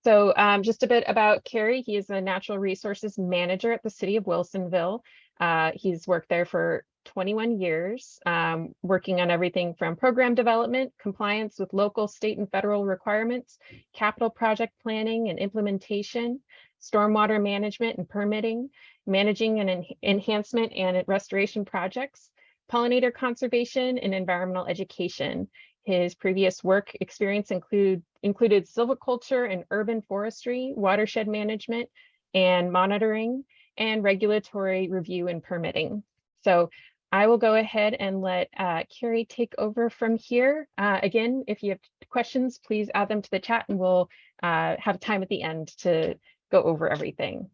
So just a bit about Kerry. He is a natural resources manager at the city of Wilsonville. He's worked there for 21 years, working on everything from program development, compliance with local, state, and federal requirements, capital project planning and implementation, stormwater management and permitting, managing and enhancement and restoration projects, pollinator conservation, and environmental education. His previous work experience included silviculture and urban forestry, watershed management and monitoring, and regulatory review and permitting. So I will go ahead and let Kerry take over from here. Again, if you have questions, please add them to the chat and we'll have time at the end to go over everything.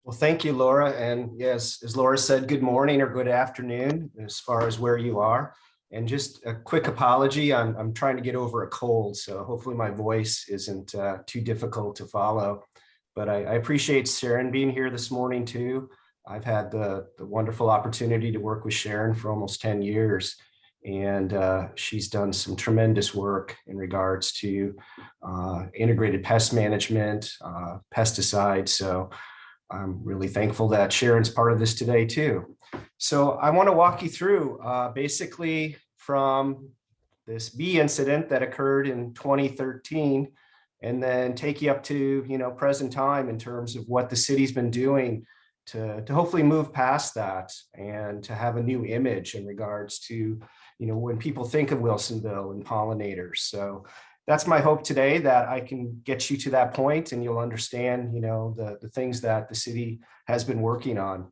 Well, thank you, Laura. And yes, as Laura said, good morning or good afternoon as far as where you are. And just a quick apology, I'm trying to get over a cold, so hopefully my voice isn't too difficult to follow. But I appreciate Sharon being here this morning too. I've had the wonderful opportunity to work with Sharon for almost 10 years. And she's done some tremendous work in regards to integrated pest management, pesticides. So I'm really thankful that Sharon's part of this today too. So I want to walk you through basically from this bee incident that occurred in 2013 and then take you up to, present time in terms of what the city's been doing to hopefully move past that and to have a new image in regards to, when people think of Wilsonville and pollinators. So that's my hope today, that I can get you to that point and you'll understand, the things that the city has been working on.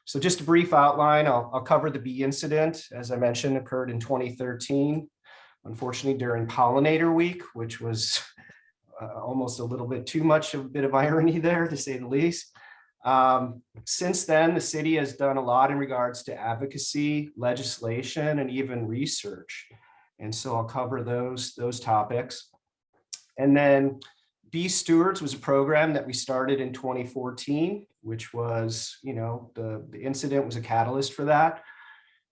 So just a brief outline, I'll cover the bee incident, as I mentioned, occurred in 2013, unfortunately during pollinator week, which was almost a little bit too much of a bit of irony there, to say the least. Since then, the city has done a lot in regards to advocacy, legislation, and even research. And so I'll cover those topics. And then Bee Stewards was a program that we started in 2014, which was, the incident was a catalyst for that.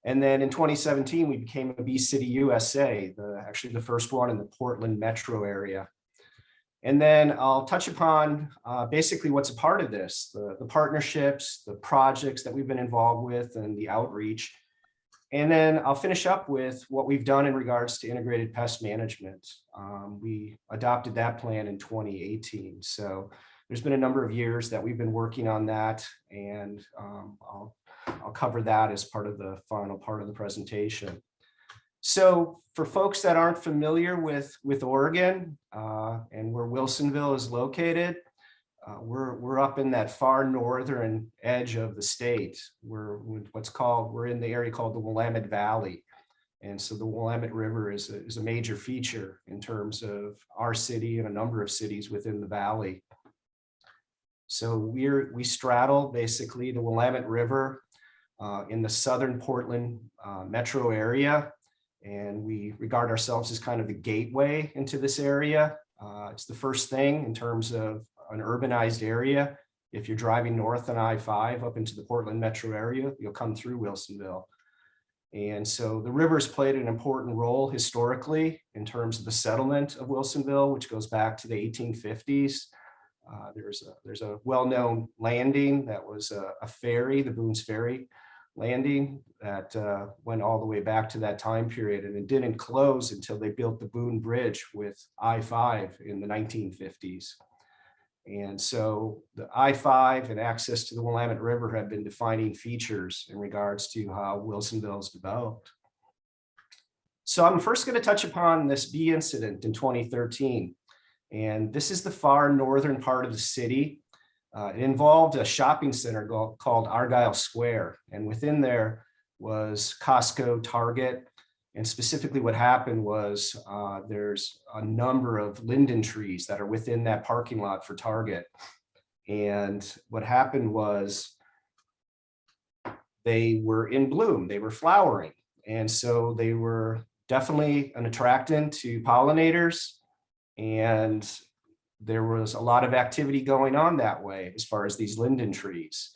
And then in 2017, we became a Bee City USA, actually the first one in the Portland metro area. And then I'll touch upon basically what's a part of this, the partnerships, the projects that we've been involved with, and the outreach. And then I'll finish up with what we've done in regards to integrated pest management. We adopted that plan in 2018. So there's been a number of years that we've been working on that, and I'll cover that as part of the final part of the presentation. So for folks that aren't familiar with Oregon and where Wilsonville is located, we're up in that far northern edge of the state. We're in the area called the Willamette Valley. And so the Willamette River is a major feature in terms of our city and a number of cities within the valley. So we straddle basically the Willamette River in the southern Portland metro area. And we regard ourselves as kind of the gateway into this area. It's the first thing in terms of an urbanized area. If you're driving north on I-5 up into the Portland metro area, you'll come through Wilsonville. And so the river's played an important role historically in terms of the settlement of Wilsonville, which goes back to the 1850s. There's a well-known landing that was a ferry, the Boone's Ferry landing, that went all the way back to that time period, and it didn't close until they built the Boone Bridge with I-5 in the 1950s. And so the I-5 and access to the Willamette River have been defining features in regards to how Wilsonville is developed. So I'm first going to touch upon this bee incident in 2013. And this is the far northern part of the city. It involved a shopping center called Argyle Square. And within there was Costco, Target. And specifically what happened was there's a number of linden trees that are within that parking lot for Target. And what happened was they were in bloom, they were flowering. And so they were definitely an attractant to pollinators. And there was a lot of activity going on that way as far as these linden trees.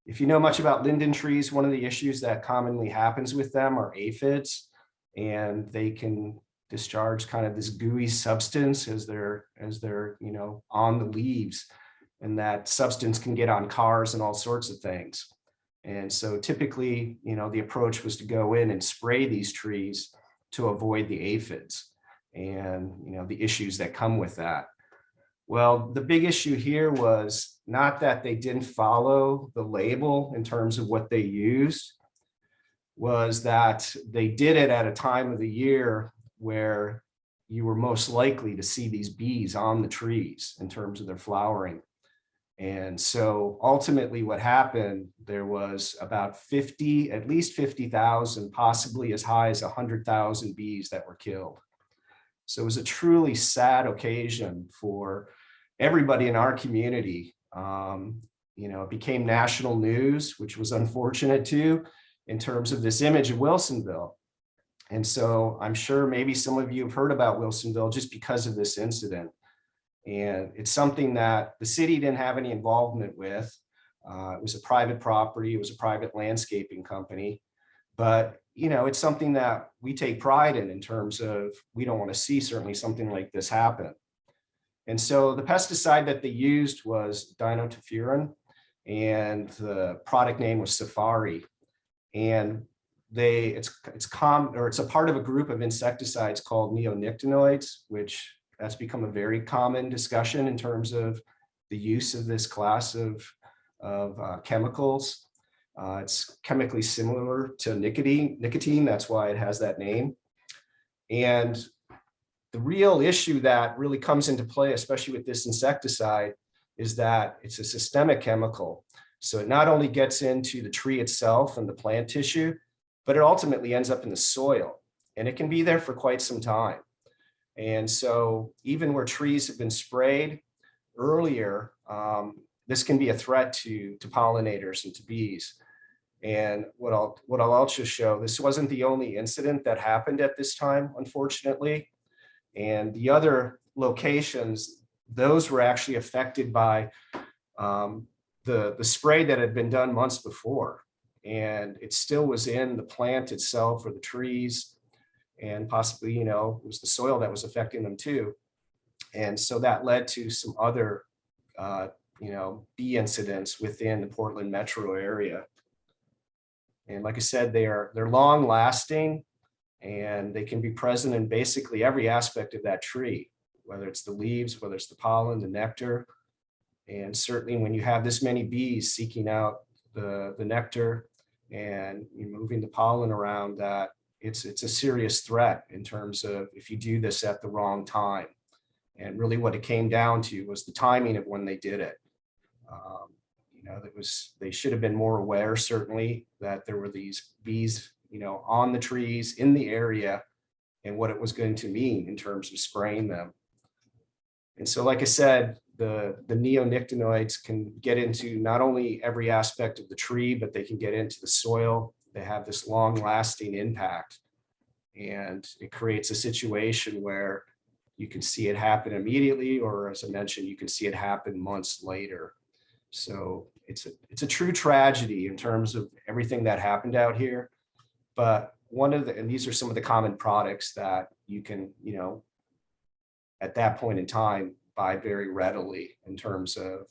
If you know much about linden trees, one of the issues that commonly happens with them are aphids. And they can discharge kind of this gooey substance as they're on the leaves, and that substance can get on cars and all sorts of things. And so typically, the approach was to go in and spray these trees to avoid the aphids and the issues that come with that. Well, the big issue here was not that they didn't follow the label in terms of what they used, was that they did it at a time of the year where you were most likely to see these bees on the trees in terms of their flowering. And so ultimately what happened, there was about at least 50,000, possibly as high as 100,000 bees that were killed. So it was a truly sad occasion for everybody in our community. It became national news, which was unfortunate too, in terms of this image of Wilsonville. And so I'm sure maybe some of you have heard about Wilsonville just because of this incident. And it's something that the city didn't have any involvement with. It was a private property, it was a private landscaping company. But it's something that we take pride in terms of we don't want to see certainly something like this happen. And so the pesticide that they used was dinotefuran, and the product name was Safari. And it's a part of a group of insecticides called neonicotinoids, which that's become a very common discussion in terms of the use of this class of chemicals. It's chemically similar to nicotine. That's why it has that name. And the real issue that really comes into play, especially with this insecticide, is that it's a systemic chemical. So it not only gets into the tree itself and the plant tissue, but it ultimately ends up in the soil, and it can be there for quite some time. And so even where trees have been sprayed earlier, this can be a threat to pollinators and to bees. And what I'll also show, this wasn't the only incident that happened at this time, unfortunately. And the other locations, those were actually affected by the spray that had been done months before. And it still was in the plant itself or the trees, and possibly, it was the soil that was affecting them too. And so that led to some other, bee incidents within the Portland metro area. And like I said, they're long lasting, and they can be present in basically every aspect of that tree, whether it's the leaves, whether it's the pollen, the nectar. And certainly when you have this many bees seeking out the nectar and moving the pollen around, that it's a serious threat in terms of if you do this at the wrong time. And really what it came down to was the timing of when they did it. They should have been more aware, certainly, that there were these bees, on the trees in the area, and what it was going to mean in terms of spraying them. And so, like I said, the neonicotinoids can get into not only every aspect of the tree, but they can get into the soil. They have this long lasting impact, and it creates a situation where you can see it happen immediately, or as I mentioned, you can see it happen months later. So it's a true tragedy in terms of everything that happened out here. But and these are some of the common products that you can, at that point in time, buy very readily in terms of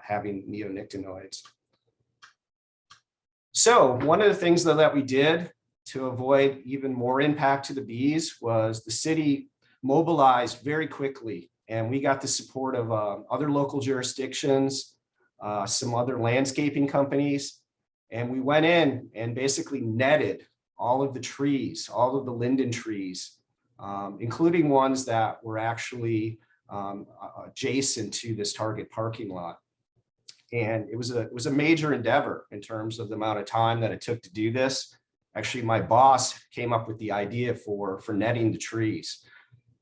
having neonicotinoids. So one of the things that we did to avoid even more impact to the bees was the city mobilized very quickly, and we got the support of other local jurisdictions, some other landscaping companies, and we went in and basically netted all of the trees, all of the linden trees, including ones that were actually adjacent to this Target parking lot. And it was a major endeavor in terms of the amount of time that it took to do this. Actually, my boss came up with the idea for netting the trees.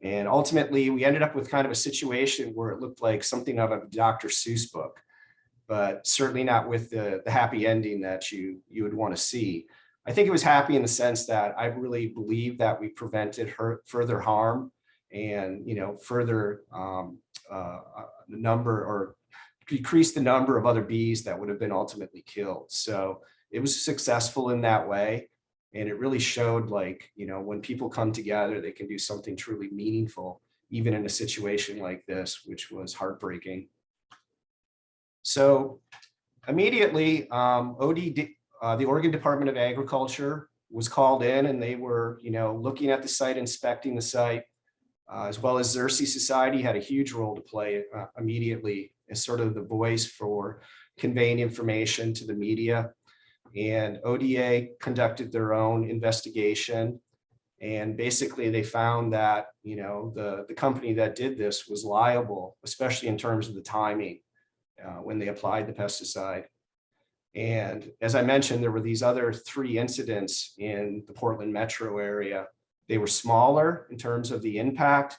And ultimately, we ended up with kind of a situation where it looked like something out of a Dr. Seuss book, but certainly not with the happy ending that you would want to see. I think it was happy in the sense that I really believe that we prevented further harm and further the number, or decrease the number of other bees that would have been ultimately killed. So it was successful in that way. And it really showed, like, when people come together, they can do something truly meaningful, even in a situation like this, which was heartbreaking. So immediately, the Oregon Department of Agriculture was called in, and they were, looking at the site, inspecting the site, as well as Xerces Society had a huge role to play immediately as sort of the voice for conveying information to the media. And ODA conducted their own investigation. And basically they found that, the company that did this was liable, especially in terms of the timing when they applied the pesticide. And as I mentioned, there were these other 3 incidents in the Portland metro area. They were smaller in terms of the impact.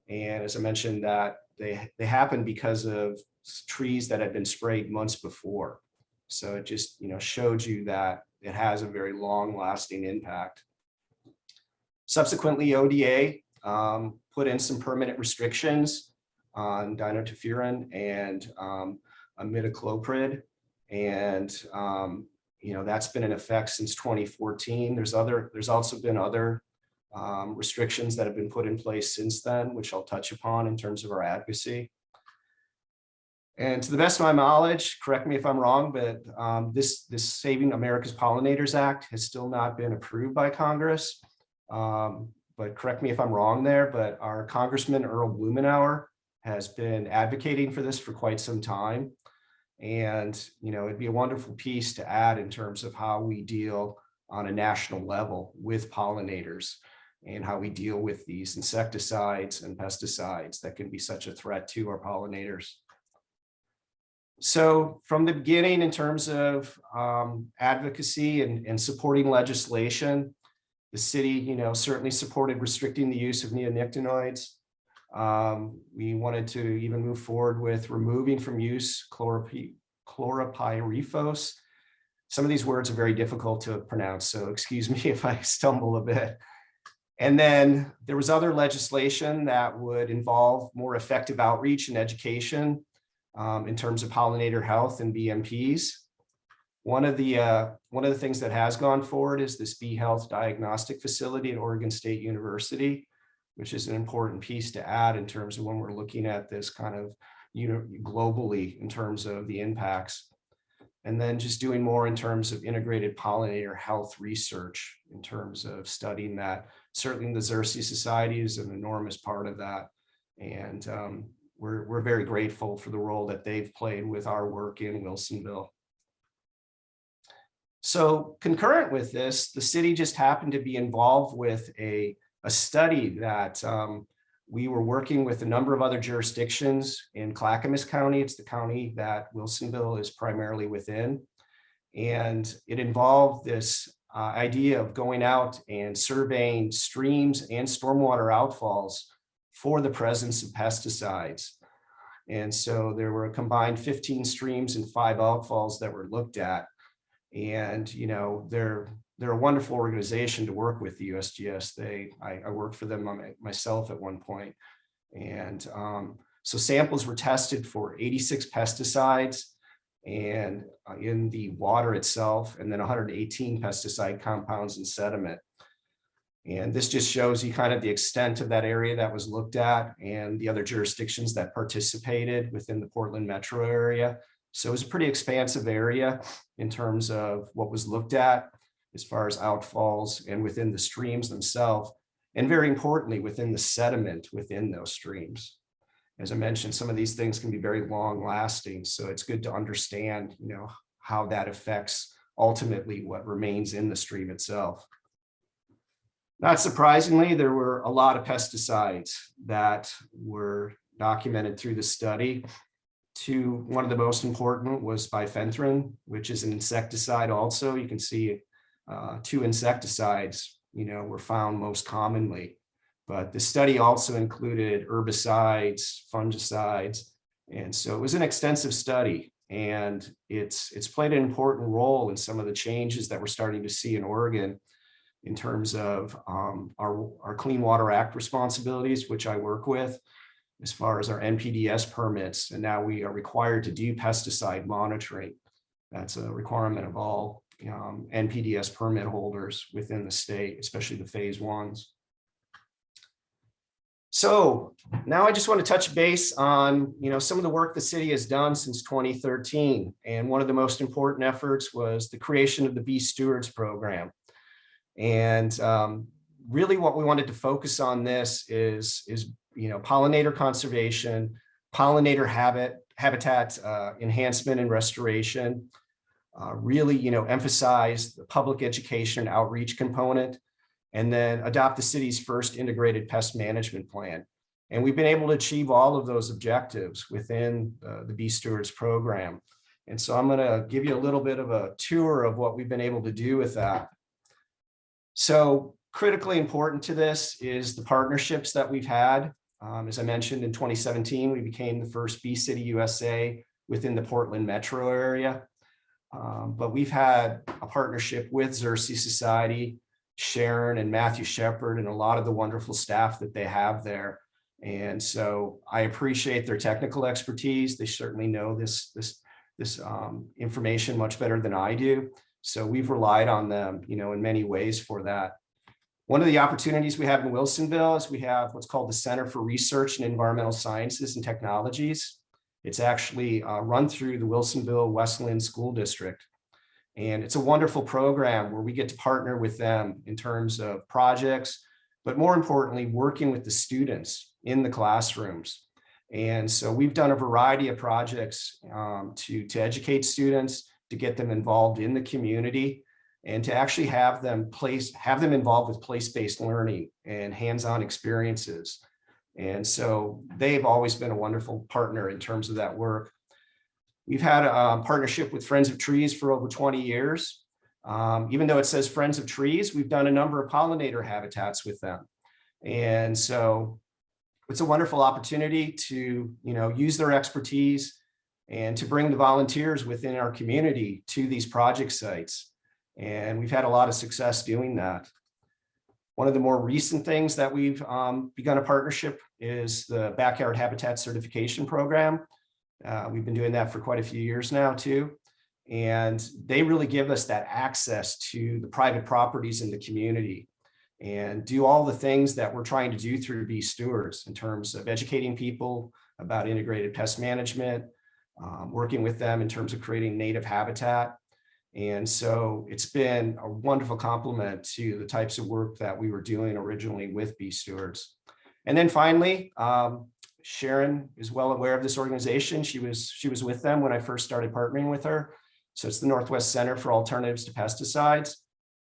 And as I mentioned, that they happened because of trees that had been sprayed months before. So it just, showed you that it has a very long lasting impact. Subsequently, ODA put in some permanent restrictions on dinotefuran and imidacloprid. And, that's been in effect since 2014. There's also been other restrictions that have been put in place since then, which I'll touch upon in terms of our advocacy. And to the best of my knowledge, correct me if I'm wrong, but this Saving America's Pollinators Act has still not been approved by Congress. But correct me if I'm wrong there, but our Congressman Earl Blumenauer has been advocating for this for quite some time. And, it'd be a wonderful piece to add in terms of how we deal on a national level with pollinators and how we deal with these insecticides and pesticides that can be such a threat to our pollinators. So from the beginning, in terms of advocacy and supporting legislation, the city, certainly supported restricting the use of neonicotinoids. We wanted to even move forward with removing from use chlorpyrifos. Some of these words are very difficult to pronounce, so excuse me if I stumble a bit. And then there was other legislation that would involve more effective outreach and education in terms of pollinator health and BMPs. One of the things that has gone forward is this bee health diagnostic facility at Oregon State University, which is an important piece to add in terms of when we're looking at this kind of, globally in terms of the impacts. And then just doing more in terms of integrated pollinator health research in terms of studying that. Certainly the Xerces Society is an enormous part of that. And we're very grateful for the role that they've played with our work in Wilsonville. So concurrent with this, the city just happened to be involved with a study that we were working with a number of other jurisdictions in Clackamas County. It's the county that Wilsonville is primarily within. And it involved this idea of going out and surveying streams and stormwater outfalls for the presence of pesticides. And so there were a combined 15 streams and 5 outfalls that were looked at. And, they're a wonderful organization to work with, the USGS. I worked for them myself at one point. And so samples were tested for 86 pesticides and in the water itself, and then 118 pesticide compounds in sediment. And this just shows you kind of the extent of that area that was looked at and the other jurisdictions that participated within the Portland metro area. So it was a pretty expansive area in terms of what was looked at as far as outfalls and within the streams themselves, and very importantly, within the sediment within those streams. As I mentioned, some of these things can be very long lasting. So it's good to understand, how that affects ultimately what remains in the stream itself. Not surprisingly, there were a lot of pesticides that were documented through the study. One of the most important was bifenthrin, which is an insecticide also. You can see 2 insecticides, were found most commonly. But the study also included herbicides, fungicides. And so it was an extensive study, and it's played an important role in some of the changes that we're starting to see in Oregon in terms of our Clean Water Act responsibilities, which I work with, as far as our NPDES permits. And now we are required to do pesticide monitoring. That's a requirement of all NPDES permit holders within the state, especially the phase ones. So now I just want to touch base on, some of the work the city has done since 2013. And one of the most important efforts was the creation of the Bee Stewards program. And really what we wanted to focus on this is pollinator conservation, pollinator habitat enhancement and restoration, really, emphasize the public education and outreach component, and then adopt the city's first integrated pest management plan. And we've been able to achieve all of those objectives within the Bee Stewards program. And so I'm going to give you a little bit of a tour of what we've been able to do with that. So critically important to this is the partnerships that we've had. As I mentioned, in 2017, we became the first Bee City USA within the Portland metro area. But we've had a partnership with Xerces Society, Sharon and Matthew Shepard, and a lot of the wonderful staff that they have there. And so I appreciate their technical expertise. They certainly know this information much better than I do. So we've relied on them, in many ways for that. One of the opportunities we have in Wilsonville is we have what's called the Center for Research in Environmental Sciences and Technologies. It's actually run through the Wilsonville Westland School District. And it's a wonderful program where we get to partner with them in terms of projects, but more importantly, working with the students in the classrooms. And so we've done a variety of projects to educate students, to get them involved in the community, and to actually have them involved with place-based learning and hands-on experiences. And so they've always been a wonderful partner in terms of that work. We've had a partnership with Friends of Trees for over 20 years. Even though it says Friends of Trees, we've done a number of pollinator habitats with them. And so it's a wonderful opportunity to, use their expertise and to bring the volunteers within our community to these project sites. And we've had a lot of success doing that. One of the more recent things that we've begun a partnership is the Backyard Habitat Certification Program. We've been doing that for quite a few years now too. And they really give us that access to the private properties in the community and do all the things that we're trying to do through Bee Stewards in terms of educating people about integrated pest management, working with them in terms of creating native habitat. And so it's been a wonderful complement to the types of work that we were doing originally with Bee Stewards. And then finally, Sharon is well aware of this organization. She was with them when I first started partnering with her. So it's the Northwest Center for Alternatives to Pesticides.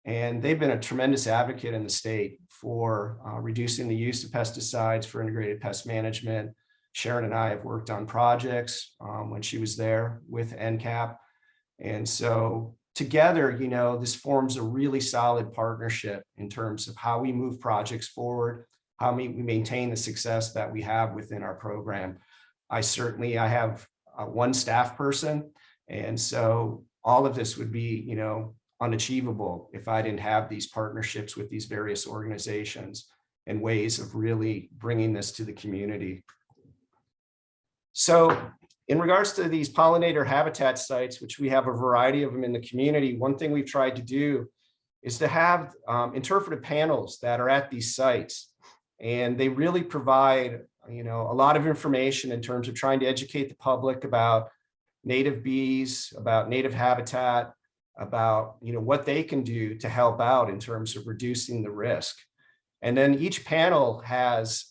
And they've been a tremendous advocate in the state for reducing the use of pesticides for integrated pest management. Sharon and I have worked on projects when she was there with NCAP. And so together, this forms a really solid partnership in terms of how we move projects forward, how we maintain the success that we have within our program. I have one staff person. And so all of this would be, unachievable if I didn't have these partnerships with these various organizations and ways of really bringing this to the community. So in regards to these pollinator habitat sites, which we have a variety of them in the community, one thing we've tried to do is to have interpretive panels that are at these sites. And they really provide, a lot of information in terms of trying to educate the public about native bees, about native habitat, about, what they can do to help out in terms of reducing the risk. And then each panel has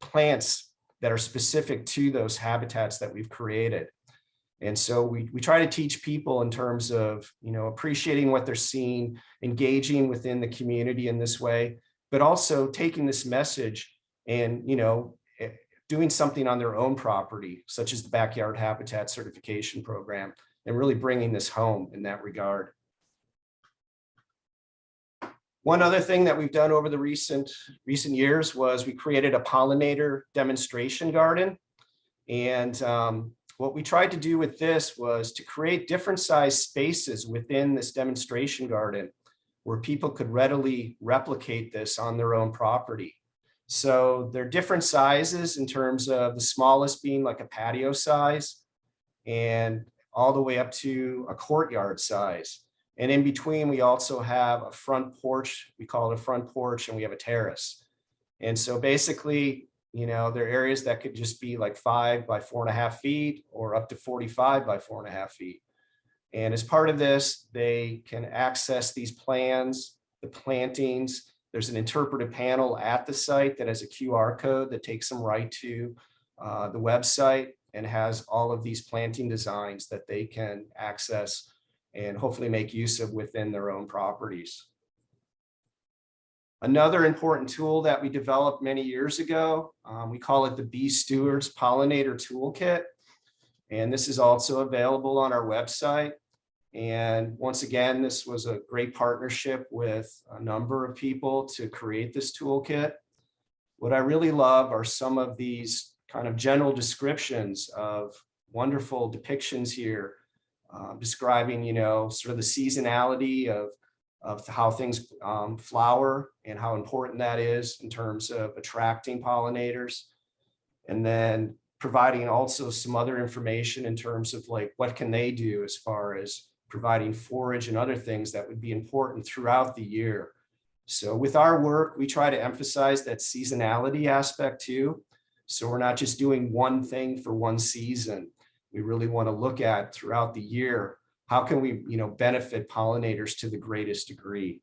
plants that are specific to those habitats that we've created. And so we try to teach people in terms of, appreciating what they're seeing, engaging within the community in this way, but also taking this message and, doing something on their own property, such as the Backyard Habitat Certification Program, and really bringing this home in that regard. One other thing that we've done over the recent years was we created a pollinator demonstration garden. And what we tried to do with this was to create different size spaces within this demonstration garden where people could readily replicate this on their own property. So they're different sizes in terms of the smallest being like a patio size and all the way up to a courtyard size. And in between, we also have a front porch. We call it a front porch, and we have a terrace. And so basically, there are areas that could just be like 5 by 4.5 feet or up to 45 by 4.5 feet. And as part of this, they can access these plans, the plantings. There's an interpretive panel at the site that has a QR code that takes them right to the website and has all of these planting designs that they can access and hopefully make use of within their own properties. Another important tool that we developed many years ago, we call it the Bee Stewards Pollinator Toolkit. And this is also available on our website. And once again, this was a great partnership with a number of people to create this toolkit. What I really love are some of these kind of general descriptions of wonderful depictions here, describing, sort of the seasonality of how things flower and how important that is in terms of attracting pollinators. And then providing also some other information in terms of like, what can they do as far as providing forage and other things that would be important throughout the year. So with our work, we try to emphasize that seasonality aspect too. So we're not just doing one thing for one season. We really want to look at throughout the year, how can we, benefit pollinators to the greatest degree?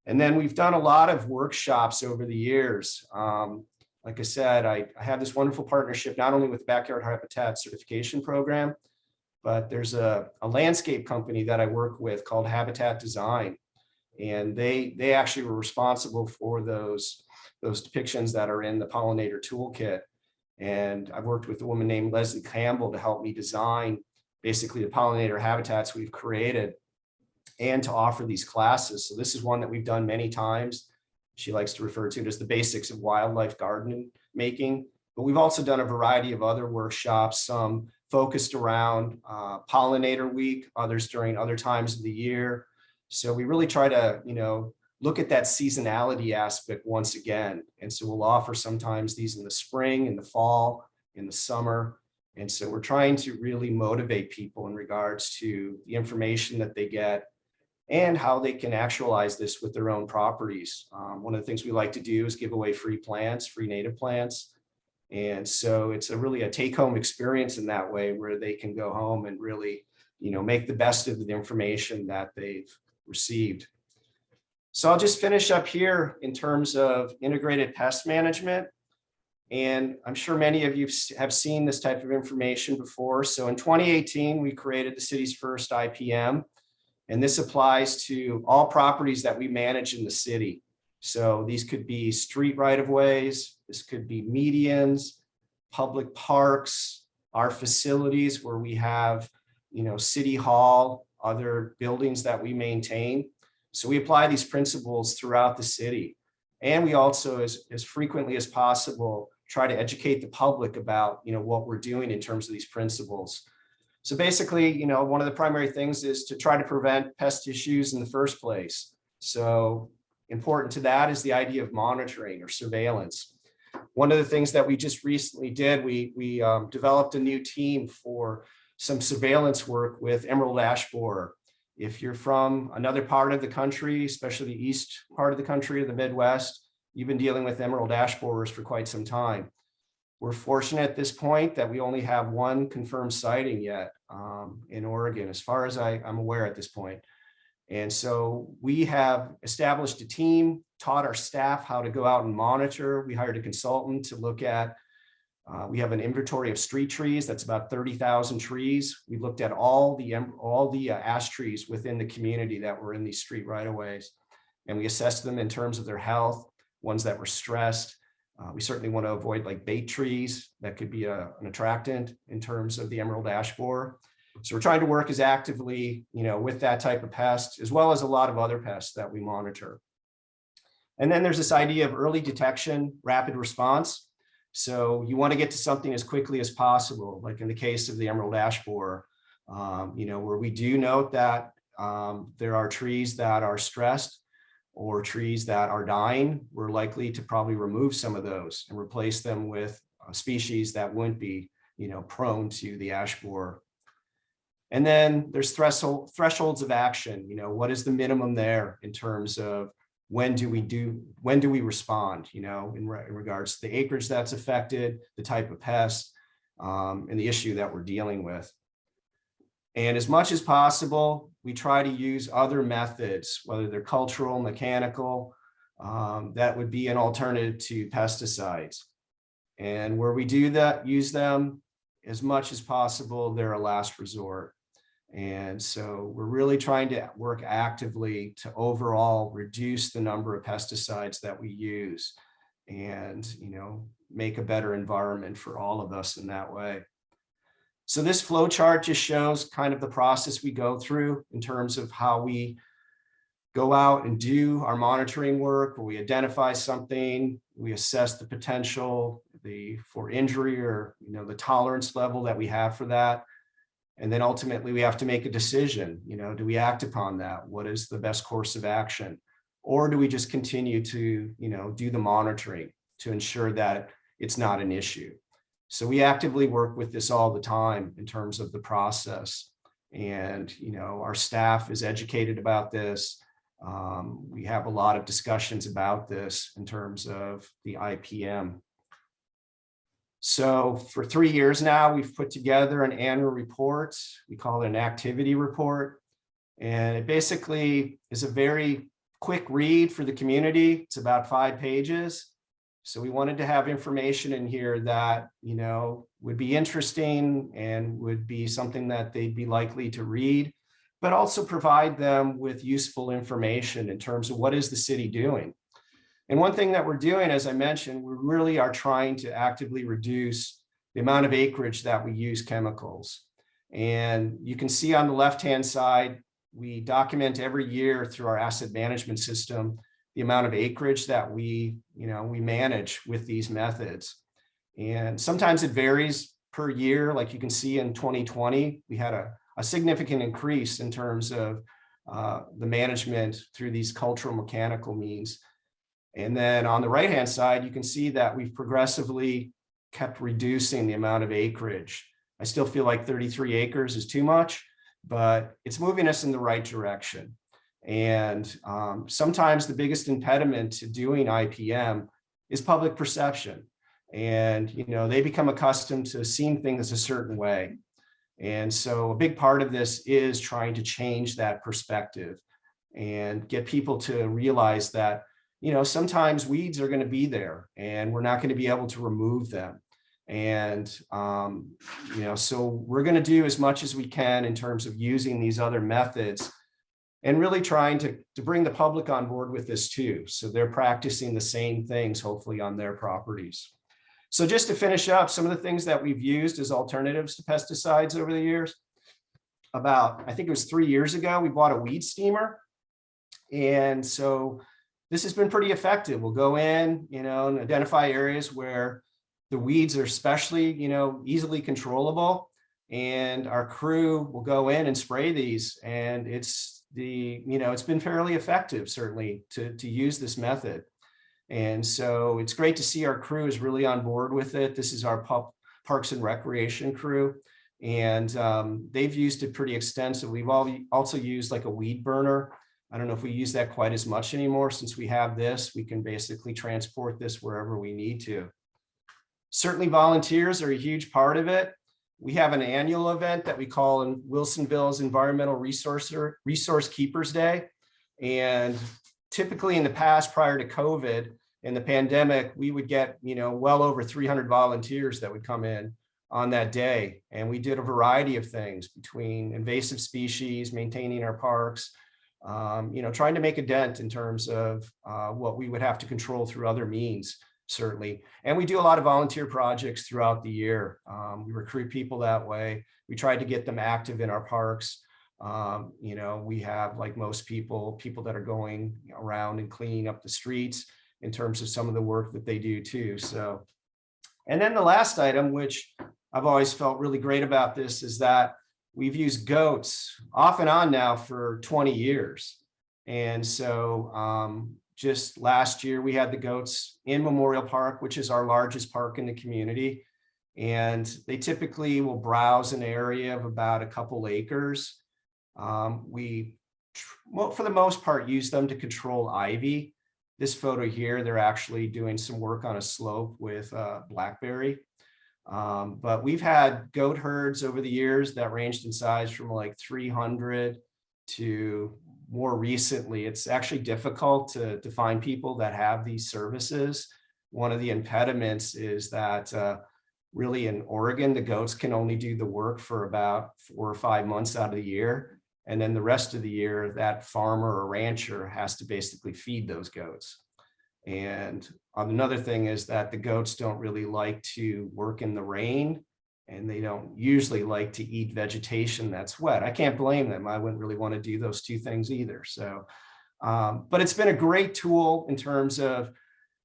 And then we've done a lot of workshops over the years. Like I said, I have this wonderful partnership, not only with the Backyard Habitat Certification Program, but there's a landscape company that I work with called Habitat Design. And they actually were responsible for those depictions that are in the pollinator toolkit. And I've worked with a woman named Leslie Campbell to help me design basically the pollinator habitats we've created and to offer these classes. So this is one that we've done many times. She likes to refer to it as the basics of wildlife garden making. But we've also done a variety of other workshops, some focused around Pollinator Week, others during other times of the year. So we really try to, look at that seasonality aspect once again. And so we'll offer sometimes these in the spring, in the fall, in the summer. And so we're trying to really motivate people in regards to the information that they get and how they can actualize this with their own properties. One of the things we like to do is give away free plants, free native plants. And so it's really a take-home experience in that way where they can go home and really, make the best of the information that they've received. So I'll just finish up here in terms of integrated pest management. And I'm sure many of you have seen this type of information before. So in 2018, we created the city's first IPM. And this applies to all properties that we manage in the city. So these could be street right-of-ways, this could be medians, public parks, our facilities where we have, city hall, other buildings that we maintain. So we apply these principles throughout the city. And we also, as frequently as possible, try to educate the public about, what we're doing in terms of these principles. So basically, one of the primary things is to try to prevent pest issues in the first place. So important to that is the idea of monitoring or surveillance. One of the things that we just recently did, we developed a new team for some surveillance work with emerald ash borer. If you're from another part of the country, especially the east part of the country or the Midwest, you've been dealing with emerald ash borers for quite some time. We're fortunate at this point that we only have one confirmed sighting yet in Oregon, as far as I'm aware at this point. And so we have established a team, taught our staff how to go out and monitor. We hired a consultant to look at, we have an inventory of street trees. That's about 30,000 trees. We looked at all the ash trees within the community that were in these street right-of-ways. And we assessed them in terms of their health, ones that were stressed. We certainly want to avoid like bait trees that could be an attractant in terms of the emerald ash borer. So we're trying to work as actively, with that type of pest, as well as a lot of other pests that we monitor. And then there's this idea of early detection, rapid response. So you want to get to something as quickly as possible, like in the case of the emerald ash borer, where we do note that there are trees that are stressed or trees that are dying. We're likely to probably remove some of those and replace them with species that wouldn't be, prone to the ash borer. And then there's thresholds of action. What is the minimum there in terms of when do we respond, in regards to the acreage that's affected, the type of pest, and the issue that we're dealing with. And as much as possible, we try to use other methods, whether they're cultural, mechanical, that would be an alternative to pesticides. And where we do that, use them as much as possible, they're a last resort. And so we're really trying to work actively to overall reduce the number of pesticides that we use and, make a better environment for all of us in that way. So this flow chart just shows kind of the process we go through in terms of how we go out and do our monitoring work, where we identify something, we assess the potential for injury or the tolerance level that we have for that. And then ultimately we have to make a decision, do we act upon that? What is the best course of action? Or do we just continue to, do the monitoring to ensure that it's not an issue? So we actively work with this all the time in terms of the process. And, our staff is educated about this. We have a lot of discussions about this in terms of the IPM. So for 3 years now, we've put together an annual report. We call it an activity report. And it basically is a very quick read for the community. It's about 5 pages. So we wanted to have information in here that, would be interesting and would be something that they'd be likely to read, but also provide them with useful information in terms of what is the city doing. And one thing that we're doing, as I mentioned, we really are trying to actively reduce the amount of acreage that we use chemicals. And you can see on the left-hand side, we document every year through our asset management system the amount of acreage that we manage with these methods. And sometimes it varies per year. Like you can see in 2020, we had a significant increase in terms of the management through these cultural mechanical means. And then on the right-hand side, you can see that we've progressively kept reducing the amount of acreage. I still feel like 33 acres is too much, but it's moving us in the right direction. And sometimes the biggest impediment to doing IPM is public perception. And, they become accustomed to seeing things a certain way. And so a big part of this is trying to change that perspective and get people to realize that, sometimes weeds are going to be there and we're not going to be able to remove them. And, so we're going to do as much as we can in terms of using these other methods and really trying to bring the public on board with this too. So they're practicing the same things, hopefully, on their properties. So just to finish up, some of the things that we've used as alternatives to pesticides over the years. I think it was 3 years ago, we bought a weed steamer. And so this has been pretty effective. We'll go in, and identify areas where the weeds are especially, easily controllable. And our crew will go in and spray these. And it's been fairly effective, certainly, to use this method. And so it's great to see our crew is really on board with it. This is our Parks and Recreation crew. And they've used it pretty extensively. We've also used like a weed burner. I don't know if we use that quite as much anymore. Since we have this, we can basically transport this wherever we need to. Certainly volunteers are a huge part of it. We have an annual event that we call in Wilsonville's Environmental Resource Keepers Day. And typically in the past, prior to COVID and the pandemic, we would get, well over 300 volunteers that would come in on that day. And we did a variety of things between invasive species, maintaining our parks, trying to make a dent in terms of what we would have to control through other means, certainly. And we do a lot of volunteer projects throughout the year. We recruit people that way. We try to get them active in our parks. We have, like most people that are going around and cleaning up the streets in terms of some of the work that they do too. So, and then the last item, which I've always felt really great about this, is that we've used goats off and on now for 20 years. And so just last year, we had the goats in Memorial Park, which is our largest park in the community. And they typically will browse an area of about a couple acres. Well, for the most part, use them to control ivy. This photo here, they're actually doing some work on a slope with blackberry. But we've had goat herds over the years that ranged in size from like 300 to more recently. It's actually difficult to find people that have these services. One of the impediments is that really in Oregon, the goats can only do the work for about 4 or 5 months out of the year. And then the rest of the year, that farmer or rancher has to basically feed those goats. And another thing is that the goats don't really like to work in the rain, and they don't usually like to eat vegetation that's wet. I can't blame them. I wouldn't really want to do those two things either. So, but it's been a great tool in terms of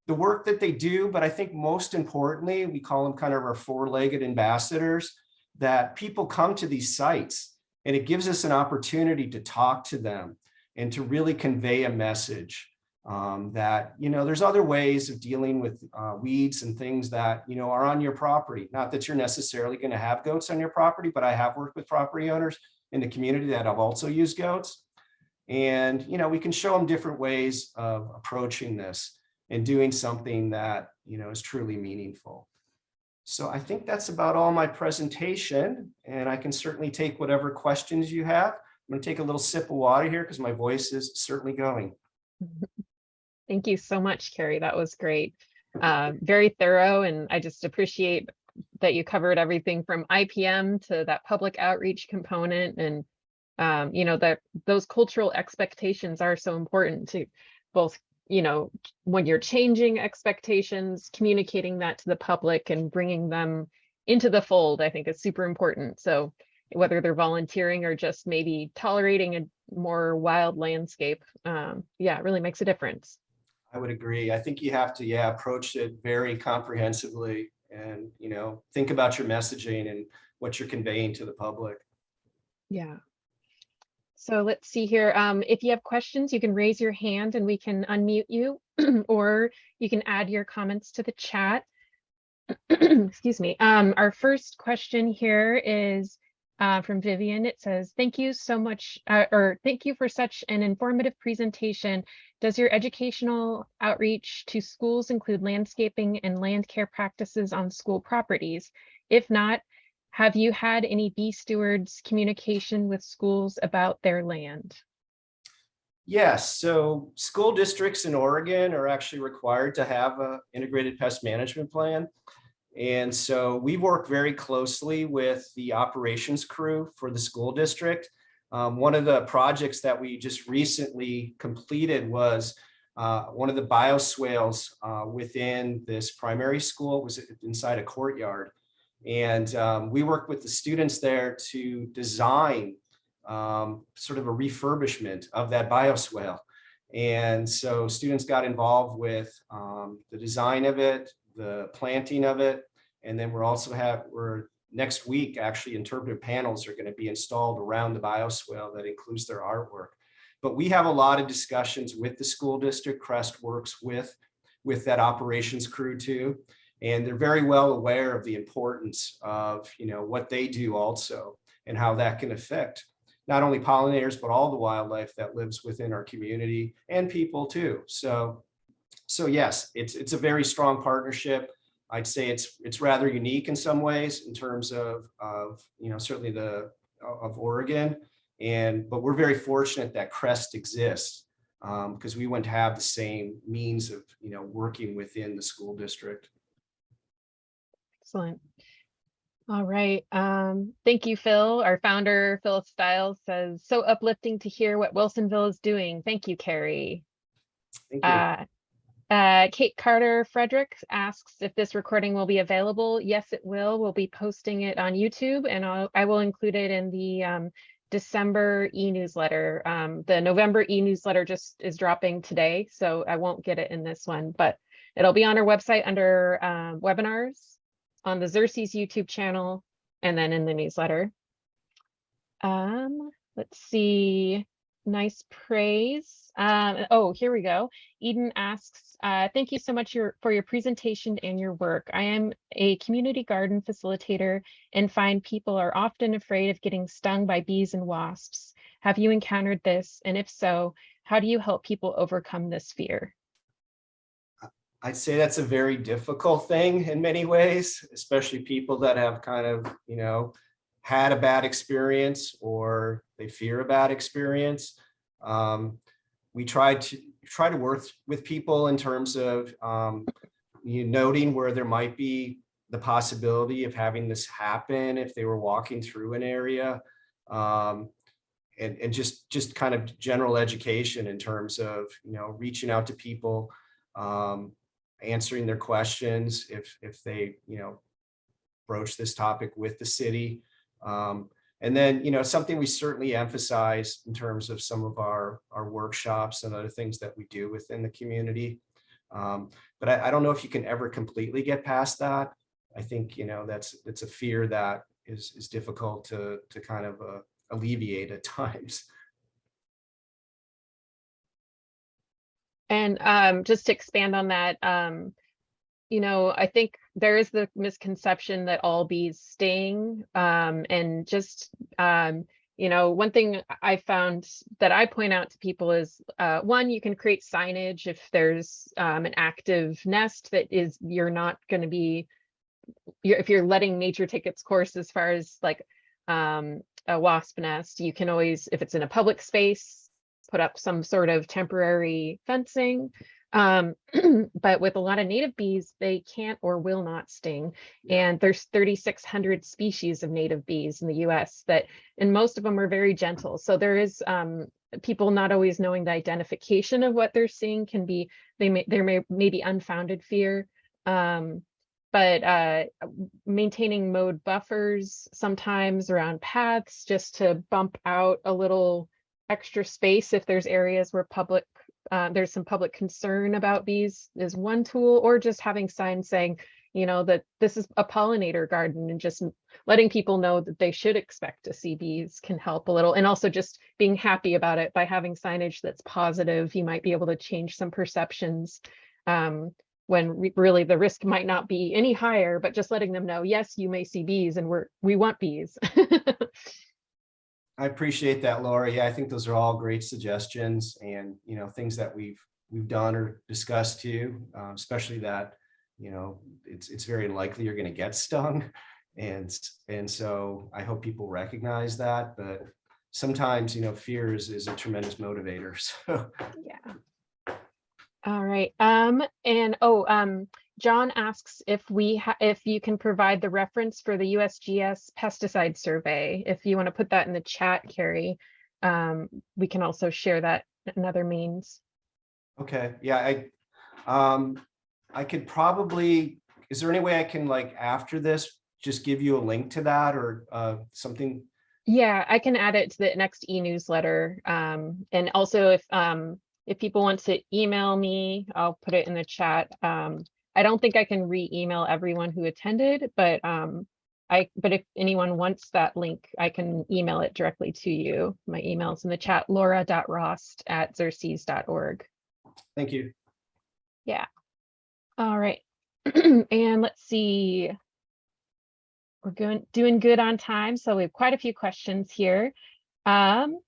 the work that they do. But I think most importantly, we call them kind of our four-legged ambassadors, that people come to these sites and it gives us an opportunity to talk to them and to really convey a message that, there's other ways of dealing with weeds and things that, are on your property. Not that you're necessarily going to have goats on your property, but I have worked with property owners in the community that have also used goats. And, we can show them different ways of approaching this and doing something that, is truly meaningful. So I think that's about all my presentation, and I can certainly take whatever questions you have. I'm going to take a little sip of water here because my voice is certainly going. Thank you so much, Carrie. That was great. Very thorough, and I just appreciate that you covered everything from IPM to that public outreach component. And, that those cultural expectations are so important to both, when you're changing expectations, communicating that to the public and bringing them into the fold, I think is super important. So whether they're volunteering or just maybe tolerating a more wild landscape, it really makes a difference. I would agree. I think you have to, approach it very comprehensively and, think about your messaging and what you're conveying to the public. Yeah. So let's see here. If you have questions, you can raise your hand and we can unmute you, or you can add your comments to the chat. Excuse me. Our first question here is from Vivian. It says, thank you so much, or thank you for such an informative presentation. Does your educational outreach to schools include landscaping and land care practices on school properties? If not, have you had any bee stewards communication with schools about their land? Yes, so school districts in Oregon are actually required to have an integrated pest management plan. And so we work very closely with the operations crew for the school district. One of the projects that we just recently completed was one of the bioswales within this primary school. It was inside a courtyard. And we worked with the students there to design sort of a refurbishment of that bioswale. And so students got involved with the design of it, the planting of it, and then we're next week, actually, interpretive panels are going to be installed around the bioswale that includes their artwork. But we have a lot of discussions with the school district. Crest works with that operations crew too. And they're very well aware of the importance of, what they do also and how that can affect not only pollinators, but all the wildlife that lives within our community and people too. So yes, it's a very strong partnership. I'd say it's rather unique in some ways in terms of certainly of Oregon. But we're very fortunate that Crest exists because we wouldn't have the same means of, working within the school district. Excellent. All right. Thank you, Phil. Our founder, Phil Stiles, says, so uplifting to hear what Wilsonville is doing. Thank you, Carrie. Thank you. Kate Carter Frederick asks if this recording will be available. Yes, it will. We'll be posting it on YouTube, and I will include it in the December e-newsletter. The November e-newsletter just is dropping today, so I won't get it in this one, but it'll be on our website under webinars, on the Xerces YouTube channel, and then in the newsletter. Let's see. Nice praise. Oh, here we go. Eden asks, thank you so much for your presentation and your work. I am a community garden facilitator and find people are often afraid of getting stung by bees and wasps. Have you encountered this? And if so, how do you help people overcome this fear? I'd say that's a very difficult thing in many ways, especially people that have kind of, had a bad experience or they fear a bad experience. We try to work with people in terms of noting where there might be the possibility of having this happen if they were walking through an area, and just kind of general education in terms of reaching out to people, answering their questions if they broach this topic with the city. And then, something we certainly emphasize in terms of some of our workshops and other things that we do within the community. But I don't know if you can ever completely get past that. I think, that's a fear that is difficult to kind of alleviate at times. And just to expand on that, I think there is the misconception that all bees sting. And just, one thing I found that I point out to people is, one, you can create signage if there's an active nest that you're not going to be, if you're letting nature take its course as far as like a wasp nest, you can always, if it's in a public space, put up some sort of temporary fencing. But with a lot of native bees, they can't or will not sting. And there's 3,600 species of native bees in the US and most of them are very gentle. So there is people not always knowing the identification of what they're seeing can be, there may be unfounded fear. But maintaining mowed buffers sometimes around paths just to bump out a little extra space if there's areas where there's some public concern about bees is one tool, or just having signs saying, that this is a pollinator garden, and just letting people know that they should expect to see bees can help a little. And also just being happy about it by having signage that's positive. You might be able to change some perceptions when really the risk might not be any higher, but just letting them know, yes, you may see bees and we want bees. I appreciate that, Laura. Yeah, I think those are all great suggestions and, things that we've done or discussed too, especially that, it's very likely you're going to get stung. And so I hope people recognize that, but sometimes, fear is a tremendous motivator. So yeah. All right. John asks if you can provide the reference for the USGS pesticide survey. If you want to put that in the chat, Carrie, we can also share that in other means. Okay. Yeah. I could probably, is there any way I can after this, just give you a link to that or something? Yeah, I can add it to the next e-newsletter. And also if people want to email me, I'll put it in the chat. I don't think I can re-email everyone who attended, but if anyone wants that link, I can email it directly to you. My email's in the chat, laura.rost@xerces.org. Thank you. Yeah. All right. And let's see. We're doing good on time, so we have quite a few questions here. All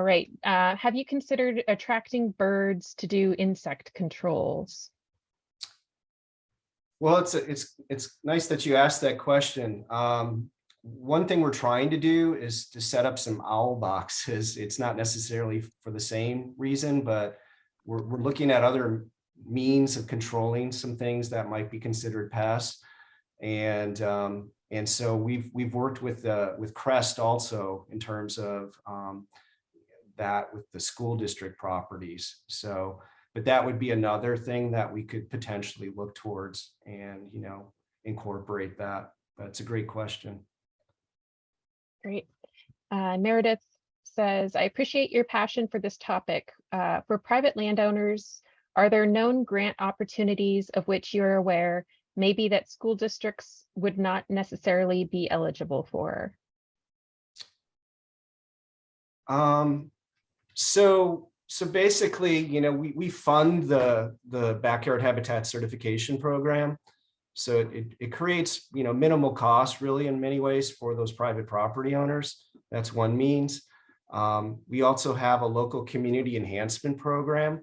right. Have you considered attracting birds to do insect controls? Well, it's nice that you asked that question. One thing we're trying to do is to set up some owl boxes. It's not necessarily for the same reason, but we're looking at other means of controlling some things that might be considered pests. And so we've worked with Crest also in terms of that with the school district properties. So, but that would be another thing that we could potentially look towards and, incorporate that. That's a great question. Great. Meredith says, I appreciate your passion for this topic. For private landowners, are there known grant opportunities of which you're aware, maybe that school districts would not necessarily be eligible for? So basically, we fund the backyard habitat certification program. So it creates, minimal cost really in many ways for those private property owners. That's one means. We also have a local community enhancement program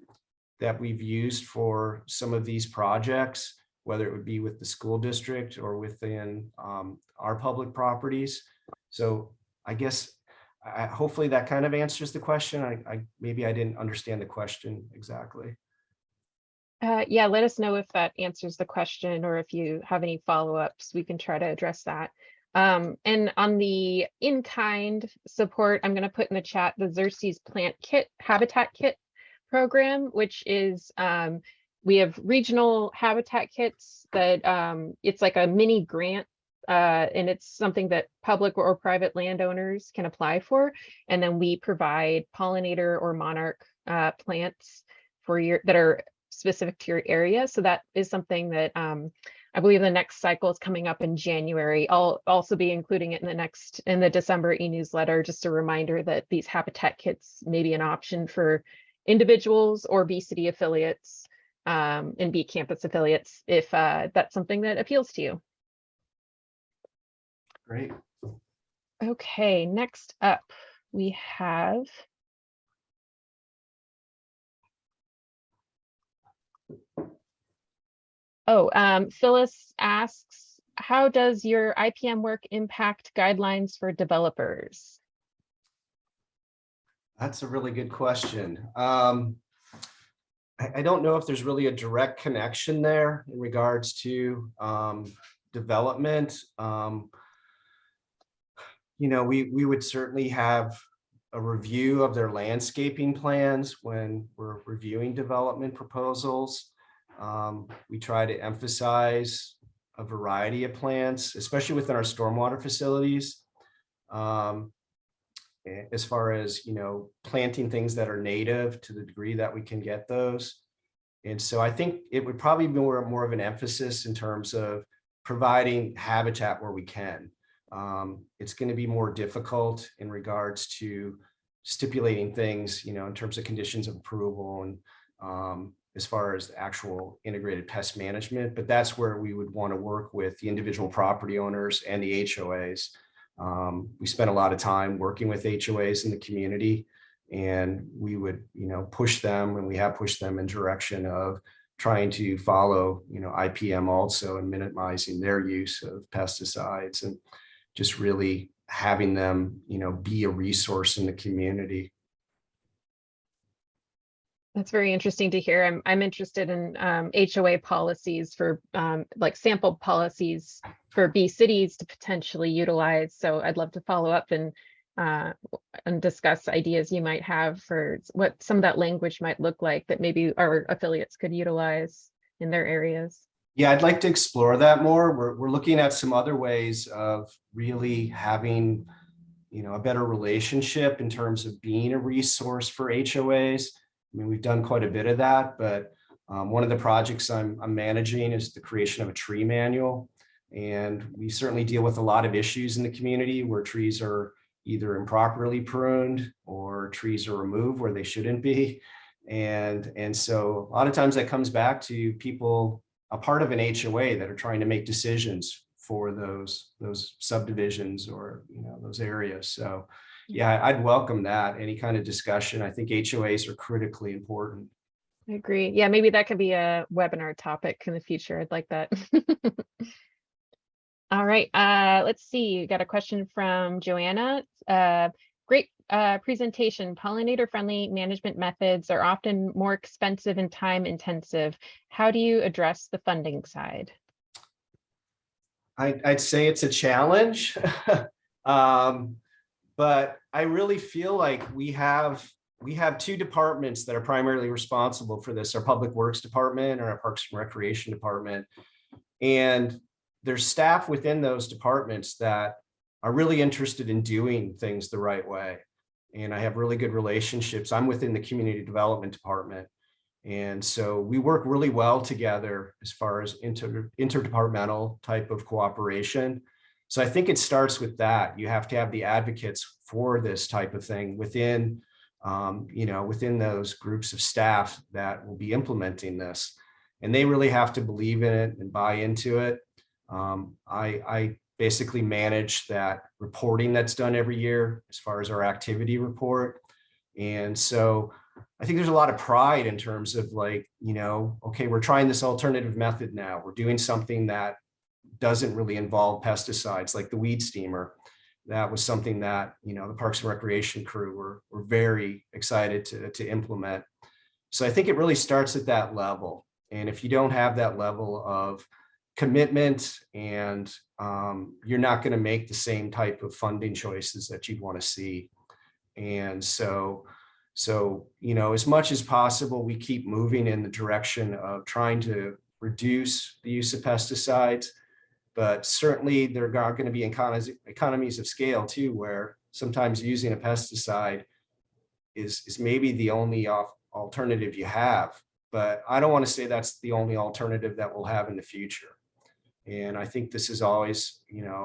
that we've used for some of these projects, whether it would be with the school district or within our public properties. So I guess hopefully that kind of answers the question. Maybe I didn't understand the question exactly. Yeah, let us know if that answers the question, or if you have any follow-ups, we can try to address that. And on the in-kind support, I'm going to put in the chat the Xerces plant kit, habitat kit program, which is we have regional habitat kits that it's like a mini grant, and it's something that public or private landowners can apply for. And then we provide pollinator or monarch plants for that are specific to your area. So that is something that I believe the next cycle is coming up in January. I'll also be including it in the December e-newsletter, just a reminder that these habitat kits may be an option for individuals or Bee City affiliates and Bee Campus affiliates, if that's something that appeals to you. Great. Okay, next up we have Phyllis asks, how does your IPM work impact guidelines for developers? That's a really good question. I don't know if there's really a direct connection there in regards to development. We would certainly have a review of their landscaping plans when we're reviewing development proposals. We try to emphasize a variety of plants, especially within our stormwater facilities. As far as, planting things that are native to the degree that we can get those. And so I think it would probably be more of an emphasis in terms of providing habitat where we can. It's going to be more difficult in regards to stipulating things, in terms of conditions of approval and as far as the actual integrated pest management, but that's where we would want to work with the individual property owners and the HOAs. We spent a lot of time working with HOAs in the community, and we would, push them, and we have pushed them in direction of trying to follow, IPM also, and minimizing their use of pesticides, and just really having them, be a resource in the community. That's very interesting to hear. I'm interested in HOA policies for like sample policies for Bee cities to potentially utilize. So I'd love to follow up and discuss ideas you might have for what some of that language might look like that maybe our affiliates could utilize in their areas. Yeah, I'd like to explore that more. We're looking at some other ways of really having, a better relationship in terms of being a resource for HOAs. I mean, we've done quite a bit of that, but one of the projects I'm managing is the creation of a tree manual. And we certainly deal with a lot of issues in the community where trees are either improperly pruned or trees are removed where they shouldn't be. And so a lot of times that comes back to people, a part of an HOA, that are trying to make decisions for those subdivisions or, those areas. So yeah, I'd welcome that, any kind of discussion. I think HOAs are critically important. I agree. Yeah, maybe that could be a webinar topic in the future. I'd like that. All right, let's see. We got a question from Joanna. Great presentation. Pollinator-friendly management methods are often more expensive and time-intensive. How do you address the funding side? I'd say it's a challenge. But I really feel like we have two departments that are primarily responsible for this, our Public Works Department and our Parks and Recreation Department. And there's staff within those departments that are really interested in doing things the right way. And I have really good relationships. I'm within the Community Development Department. And so we work really well together as far as interdepartmental type of cooperation. So I think it starts with that. You have to have the advocates for this type of thing within, within those groups of staff that will be implementing this. And they really have to believe in it and buy into it. I basically manage that reporting that's done every year as far as our activity report. And so I think there's a lot of pride in terms of like, okay, we're trying this alternative method now. We're doing something that doesn't really involve pesticides like the weed steamer. That was something that, the Parks and Recreation crew were very excited to implement. So I think it really starts at that level. And if you don't have that level of commitment and you're not going to make the same type of funding choices that you'd want to see. And so, as much as possible, we keep moving in the direction of trying to reduce the use of pesticides, but certainly there are going to be economies of scale too, where sometimes using a pesticide is maybe the only alternative you have. But I don't want to say that's the only alternative that we'll have in the future. And I think this is always,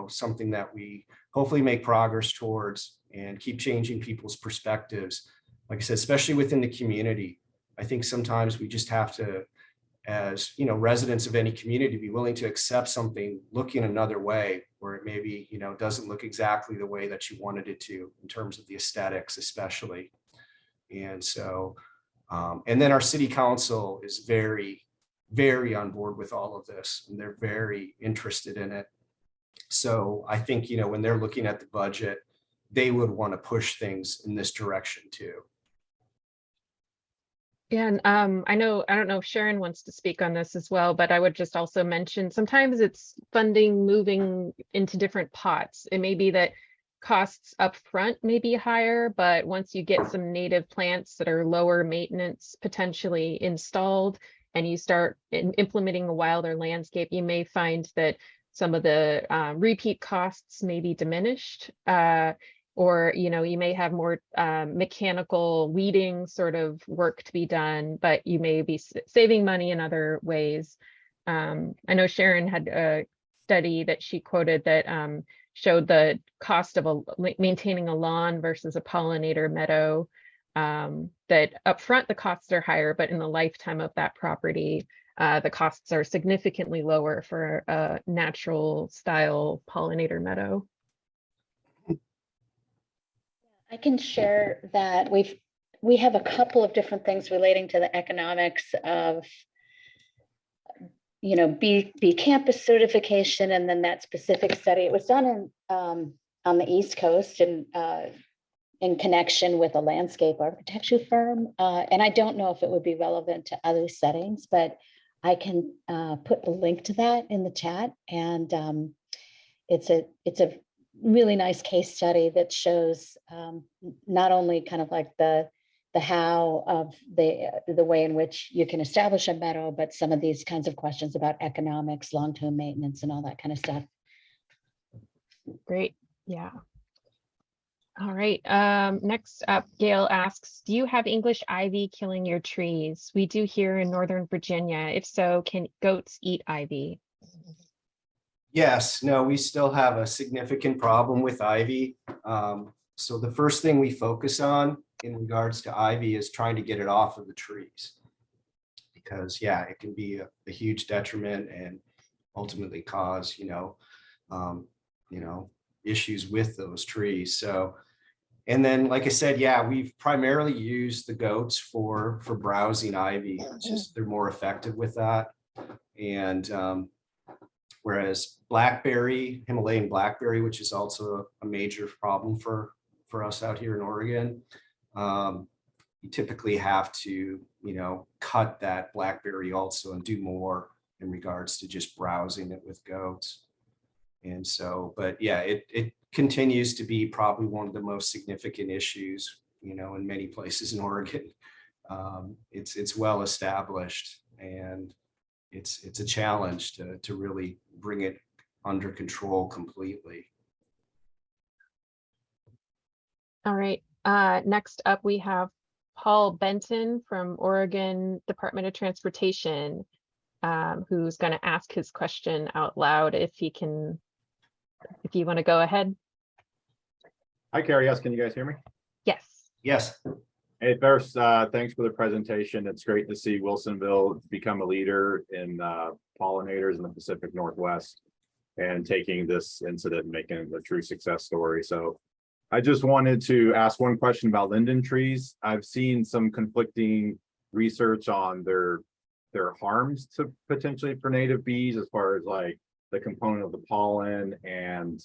something that we hopefully make progress towards and keep changing people's perspectives. Like I said, especially within the community, I think sometimes we just have to, as residents of any community, be willing to accept something looking another way, where it maybe, doesn't look exactly the way that you wanted it to in terms of the aesthetics, especially. And so, and then our city council is very on board with all of this, and they're very interested in it. So I think, when they're looking at the budget, they would want to push things in this direction too. Yeah, and I don't know if Sharon wants to speak on this as well, but I would just also mention sometimes it's funding moving into different pots. It may be that costs up front may be higher, but once you get some native plants that are lower maintenance potentially installed and you start implementing a wilder landscape, you may find that some of the repeat costs may be diminished. Or, you may have more mechanical weeding sort of work to be done, but you may be saving money in other ways. I know Sharon had a study that she quoted that showed the cost of maintaining a lawn versus a pollinator meadow, that upfront the costs are higher, but in the lifetime of that property, the costs are significantly lower for a natural style pollinator meadow. I can share that we have a couple of different things relating to the economics of bee campus certification, and then that specific study. It was done in on the East Coast and in connection with a landscape architecture firm, and I don't know if it would be relevant to other settings, but I can put a link to that in the chat. And it's a really nice case study that shows not only kind of like the how of the way in which you can establish a meadow, but some of these kinds of questions about economics, long-term maintenance, and all that kind of stuff. Great. Yeah. All right. Next up, Gail asks, do you have English ivy killing your trees? We do here in Northern Virginia. If so, can goats eat ivy? Yes, no, we still have a significant problem with ivy. So the first thing we focus on in regards to ivy is trying to get it off of the trees, because it can be a huge detriment and ultimately cause, issues with those trees. So, and then, like I said, we've primarily used the goats for browsing ivy. It's just they're more effective with that. And whereas Himalayan blackberry, which is also a major problem for us out here in Oregon, you typically have to, cut that blackberry also and do more in regards to just browsing it with goats. And so, but it continues to be probably one of the most significant issues, in many places in Oregon. It's well established, and it's a challenge to really bring it under control completely. All right. Next up, we have Paul Benton from Oregon Department of Transportation, who's going to ask his question out loud if he can if you want to go ahead. Hi, Carrie. Yes, can you guys hear me? Yes. Yes. Hey, first, thanks for the presentation. It's great to see Wilsonville become a leader in pollinators in the Pacific Northwest and taking this incident and making it a true success story. So I just wanted to ask one question about linden trees. I've seen some conflicting research on their harms to potentially for native bees, as far as like the component of the pollen and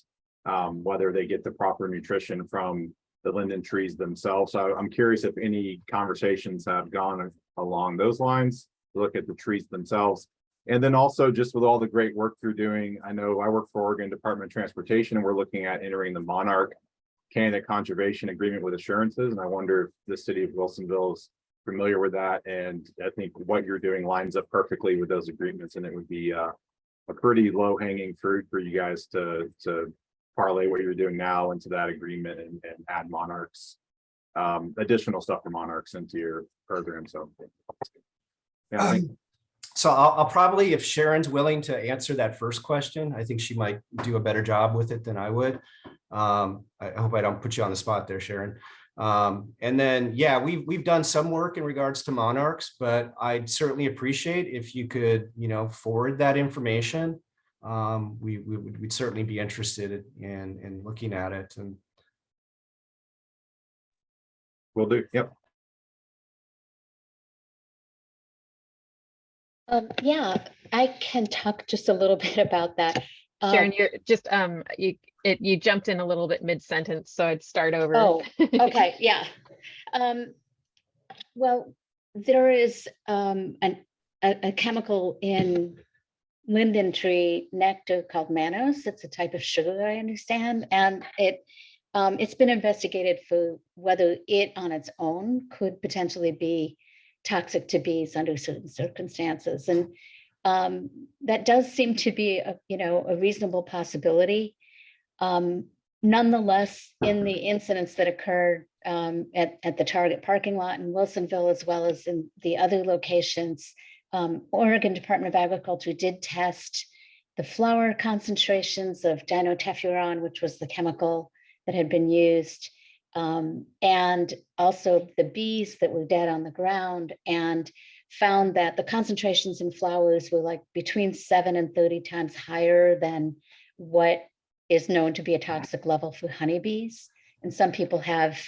whether they get the proper nutrition from the linden trees themselves. So I'm curious if any conversations have gone along those lines to look at the trees themselves. And then also just with all the great work you're doing, I know I work for Oregon Department of Transportation, and we're looking at entering the Monarch Canada Conservation Agreement with Assurances. And I wonder if the city of Wilsonville is familiar with that. And I think what you're doing lines up perfectly with those agreements, and it would be a pretty low hanging fruit for you guys to parlay what you're doing now into that agreement and add Monarchs, additional stuff for Monarchs into your program. So yeah, I think So I'll probably, if Sharon's willing to answer that first question, I think she might do a better job with it than I would. I hope I don't put you on the spot there, Sharon. And then, yeah, we've done some work in regards to Monarchs, but I'd certainly appreciate if you could, forward that information. We'd certainly be interested in looking at it. And we'll do. Yep. Yeah, I can talk just a little bit about that. Sharon, you're just you jumped in a little bit mid-sentence, so I'd start over. Oh, okay, yeah. Well, there is a chemical in linden tree nectar called mannose. It's a type of sugar, I understand, and it's been investigated for whether it on its own could potentially be toxic to bees under certain circumstances, and that does seem to be a reasonable possibility. Nonetheless, in the incidents that occurred at the Target parking lot in Wilsonville, as well as in the other locations, Oregon Department of Agriculture did test the flower concentrations of dinotefuran, which was the chemical that had been used, and also the bees that were dead on the ground, and found that the concentrations in flowers were like between 7 and 30 times higher than what is known to be a toxic level for honeybees. And some people have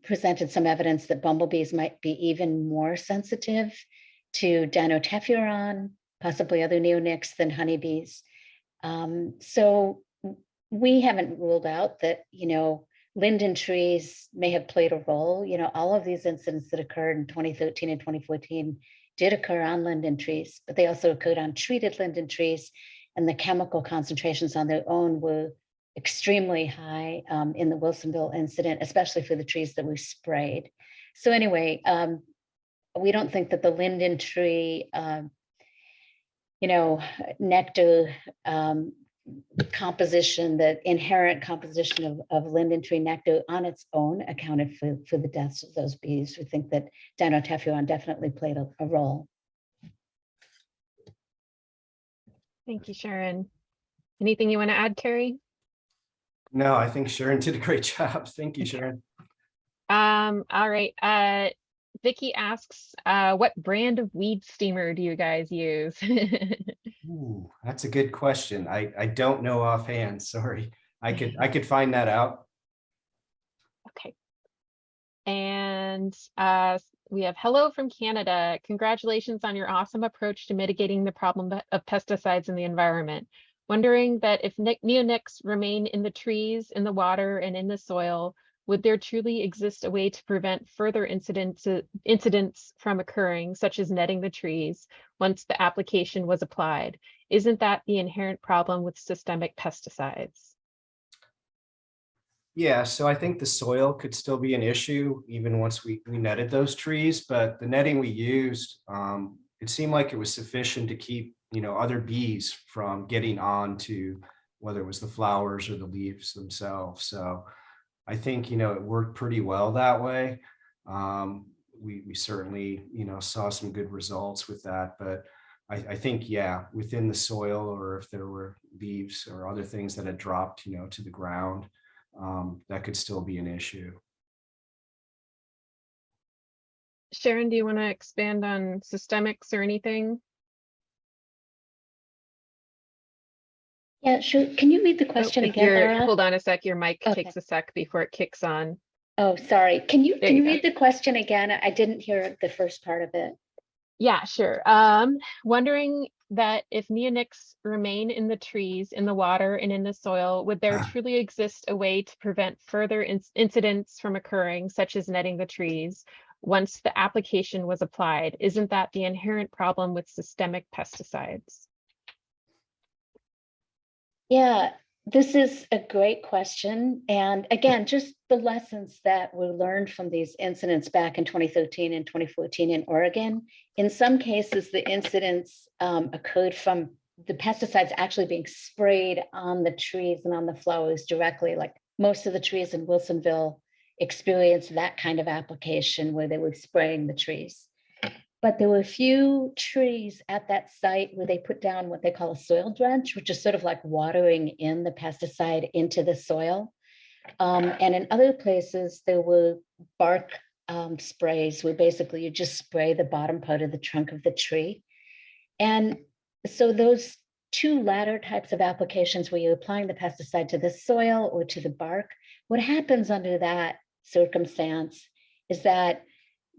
presented some evidence that bumblebees might be even more sensitive to dinotefuran, possibly other neonics, than honeybees. So we haven't ruled out that, linden trees may have played a role. All of these incidents that occurred in 2013 and 2014 did occur on linden trees, but they also occurred on treated linden trees, and the chemical concentrations on their own were extremely high in the Wilsonville incident, especially for the trees that were sprayed. So anyway, we don't think that the linden tree, nectar composition, the inherent composition of linden tree nectar on its own accounted for the deaths of those bees. We think that dinotefuran definitely played a role. Thank you, Sharon. Anything you want to add, Carrie? no, I think Sharon did a great job. Thank you, Sharon. All right. Vicky asks, what brand of weed steamer do you guys use? Ooh, that's a good question. I don't know offhand. Sorry. I could find that out. Okay. And we have hello from Canada. Congratulations on your awesome approach to mitigating the problem of pesticides in the environment. Wondering that if neonics remain in the trees, in the water, and in the soil, would there truly exist a way to prevent further incidents from occurring, such as netting the trees, once the application was applied? Isn't that the inherent problem with systemic pesticides? Yeah, so I think the soil could still be an issue even once we netted those trees, but the netting we used, it seemed like it was sufficient to keep, other bees from getting on to whether it was the flowers or the leaves themselves. So I think, it worked pretty well that way. We certainly, saw some good results with that, but I think, yeah, within the soil, or if there were leaves or other things that had dropped, to the ground, that could still be an issue. Sharon, do you want to expand on systemics or anything? Yeah, sure. Can you read the question If again, Laura? hold on a sec, your mic Okay. takes a sec before it kicks on. Oh, sorry. Can you There you go. read the question again? I didn't hear the first part of it. Yeah, sure. Wondering that if neonics remain in the trees, in the water, and in the soil, would there truly exist a way to prevent further incidents from occurring, such as netting the trees, once the application was applied? Isn't that the inherent problem with systemic pesticides? Yeah, this is a great question. And again, just the lessons that were learned from these incidents back in 2013 and 2014 in Oregon. In some cases, the incidents occurred from the pesticides actually being sprayed on the trees and on the flowers directly. Like most of the trees in Wilsonville experienced that kind of application where they were spraying the trees. But there were a few trees at that site where they put down what they call a soil drench, which is sort of like watering in the pesticide into the soil. And in other places, there were bark sprays where basically you just spray the bottom part of the trunk of the tree. And so those two latter types of applications where you're applying the pesticide to the soil or to the bark, what happens under that circumstance is that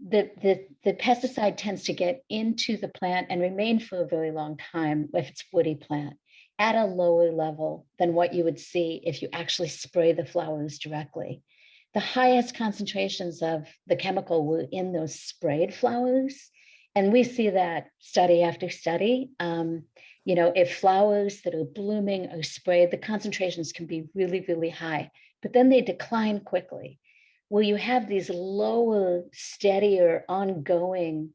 the pesticide tends to get into the plant and remain for a very long time if it's woody plant at a lower level than what you would see if you actually spray the flowers directly. The highest concentrations of the chemical were in those sprayed flowers. And we see that study after study. If flowers that are blooming are sprayed, the concentrations can be really, really high, but then they decline quickly. Where you have these lower, steadier, ongoing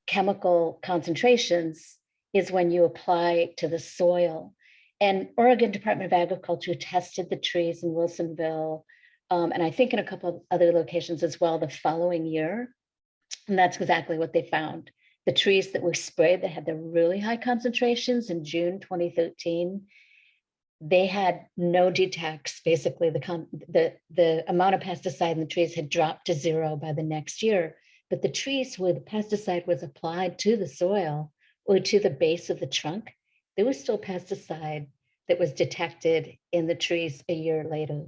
chemical concentrations is when you apply to the soil. And Oregon Department of Agriculture tested the trees in Wilsonville, and I think in a couple of other locations as well the following year. And that's exactly what they found. The trees that were sprayed that had the really high concentrations in June 2013, they had no detects. Basically, the amount of pesticide in the trees had dropped to zero by the next year. But the trees where the pesticide was applied to the soil or to the base of the trunk, there was still pesticide that was detected in the trees a year later.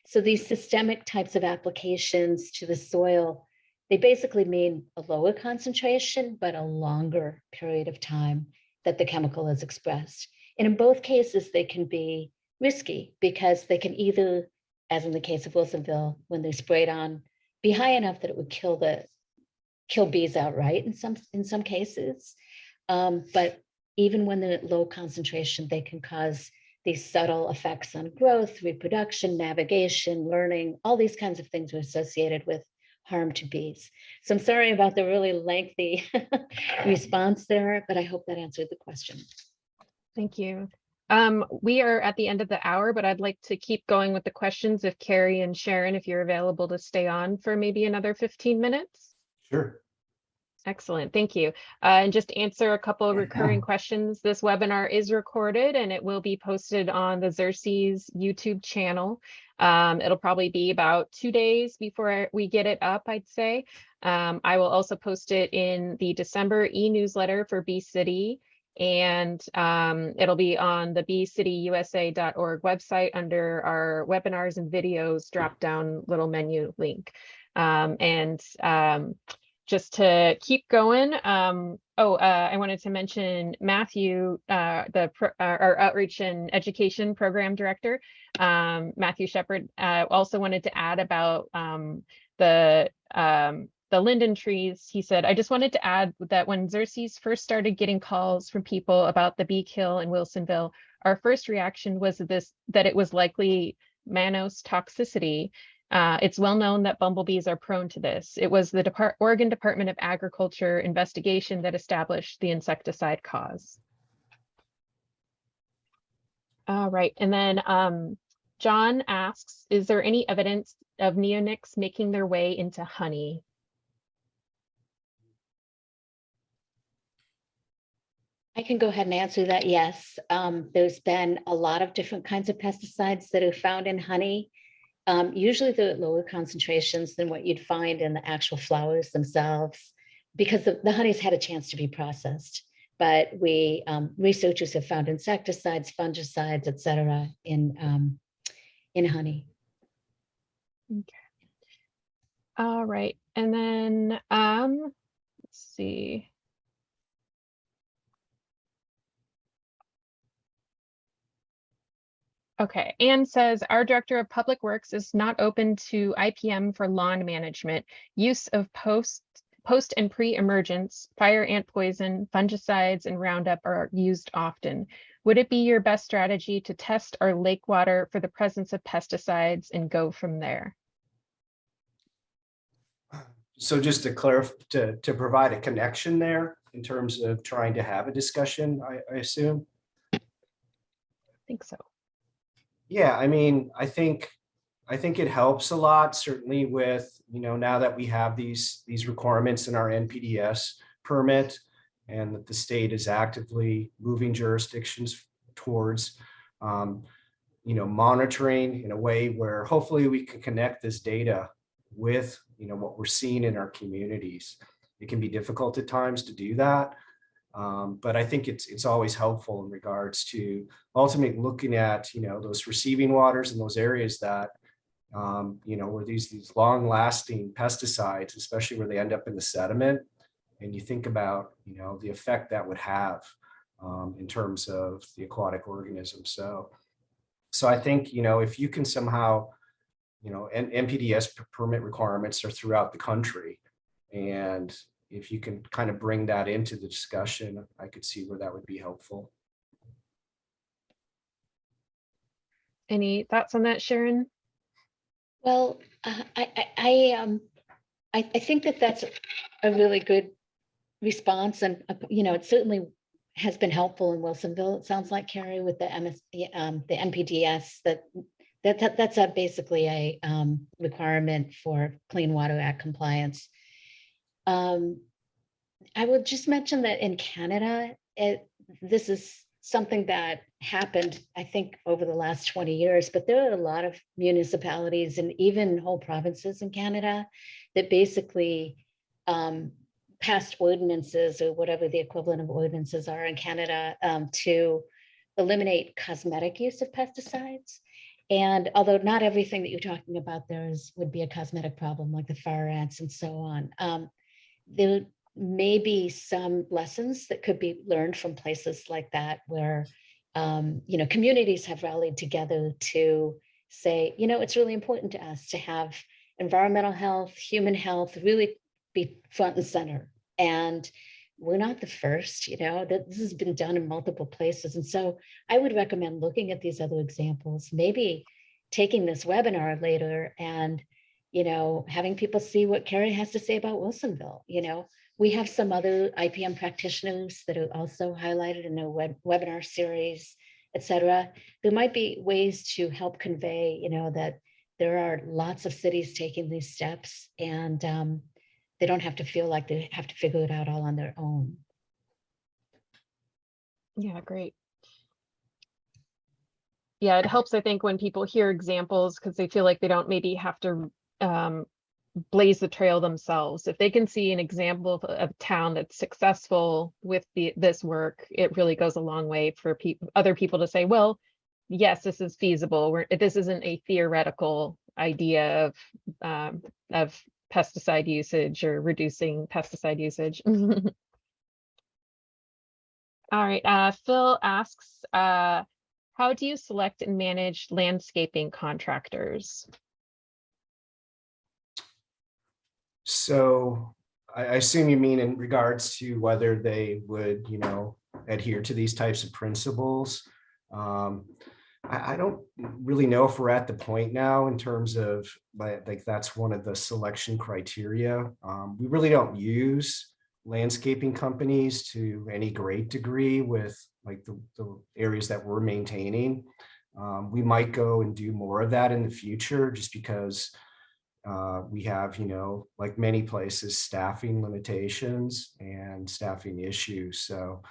So these systemic types of applications to the soil, they basically mean a lower concentration, but a longer period of time that the chemical is expressed. And in both cases, they can be risky because they can either, as in the case of Wilsonville, when they're sprayed on, be high enough that it would kill bees outright in some cases. But even when they're at low concentration, they can cause these subtle effects on growth, reproduction, navigation, learning, all these kinds of things are associated with harm to bees. So I'm sorry about the really lengthy response there, but I hope that answered the question. Thank you. We are at the end of the hour, but I'd like to keep going with the questions if Carrie and Sharon, if you're available to stay on for maybe another 15 minutes. Sure. Excellent, thank you. And just answer a couple of recurring questions. This webinar is recorded and it will be posted on the Xerces YouTube channel. It'll probably be about 2 days before we get it up, I'd say. I will also post it in the December e-newsletter for Bee City. And it'll be on the beecityusa.org website under our webinars and videos drop-down little menu link. Just to keep going, I wanted to mention Matthew, our Outreach and Education Program Director, Matthew Shepard, also wanted to add about the linden trees. He said, I just wanted to add that when Xerces first started getting calls from people about the bee kill in Wilsonville, our first reaction was that it was likely mannose toxicity. It's well known that bumblebees are prone to this. It was the Oregon Department of Agriculture investigation that established the insecticide cause. All right, and then John asks, is there any evidence of neonics making their way into honey? I can go ahead and answer that. Yes. There's been a lot of different kinds of pesticides that are found in honey. Usually they're at lower concentrations than what you'd find in the actual flowers themselves, because the honey's had a chance to be processed. But researchers have found insecticides, fungicides, et cetera, in honey. All right, and then let's see. Okay, Anne says, our director of public works is not open to IPM for lawn management. Use of post and pre-emergence, fire ant poison, fungicides, and Roundup are used often. Would it be your best strategy to test our lake water for the presence of pesticides and go from there? So just to clarify, to provide a connection there in terms of trying to have a discussion, I assume. I think so. Yeah, I mean, I think it helps a lot, certainly with, now that we have these requirements in our NPDES permit, and that the state is actively moving jurisdictions towards, monitoring in a way where hopefully we can connect this data with, what we're seeing in our communities. It can be difficult at times to do that. But I think it's always helpful in regards to ultimately looking at, those receiving waters in those areas that, where these long lasting pesticides, especially where they end up in the sediment. And you think about, the effect that would have in terms of the aquatic organisms. So I think, if you can somehow, and NPDES permit requirements are throughout the country. And if you can kind of bring that into the discussion, I could see where that would be helpful. Any thoughts on that, Sharon? Well, I think that's a really good response, and it certainly has been helpful in Wilsonville. It sounds like, Carrie, with the NPDES, that's basically a requirement for Clean Water Act compliance. I would just mention that in Canada, this is something that happened, I think, over the last 20 years, but there are a lot of municipalities and even whole provinces in Canada that basically passed ordinances, or whatever the equivalent of ordinances are in Canada, to eliminate cosmetic use of pesticides. And although not everything that you're talking about there would be a cosmetic problem, like the fire ants and so on, there may be some lessons that could be learned from places like that, where communities have rallied together to say, it's really important to us to have environmental health, human health really be front and center. And we're not the first, that this has been done in multiple places. And so I would recommend looking at these other examples, maybe taking this webinar later and, having people see what Carrie has to say about Wilsonville. We have some other IPM practitioners that are also highlighted in their webinar series, et cetera. There might be ways to help convey, that there are lots of cities taking these steps, and they don't have to feel like they have to figure it out all on their own. Yeah, great. Yeah, it helps, I think, when people hear examples, because they feel like they don't maybe have to blaze the trail themselves. If they can see an example of a town that's successful with this work, it really goes a long way for other people to say, well, yes, this is feasible. This isn't a theoretical idea of pesticide usage or reducing pesticide usage. All right, Phil asks, how do you select and manage landscaping contractors? So I assume you mean in regards to whether they would, adhere to these types of principles. I don't really know if we're at the point now in terms of like that's one of the selection criteria. We really don't use landscaping companies to any great degree with like the areas that we're maintaining. We might go and do more of that in the future, just because we have, like many places, staffing limitations and staffing issues. So,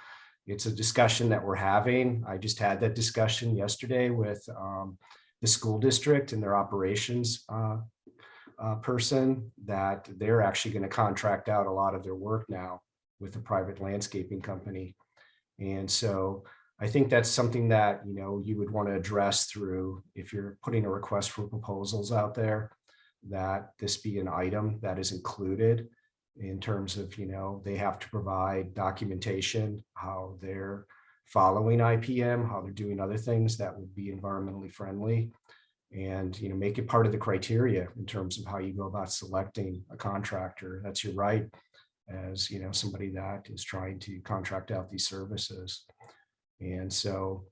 it's a discussion that we're having. I just had that discussion yesterday with the school district and their operations person, that they're actually going to contract out a lot of their work now with a private landscaping company. And so I think that's something that, you know, you would want to address through, if you're putting a request for proposals out there, that this be an item that is included in terms of, you know, they have to provide documentation, how they're following IPM, how they're doing other things that would be environmentally friendly, and, you know, make it part of the criteria in terms of how you go about selecting a contractor. That's your right as, you know, somebody that is trying to contract out these services. And so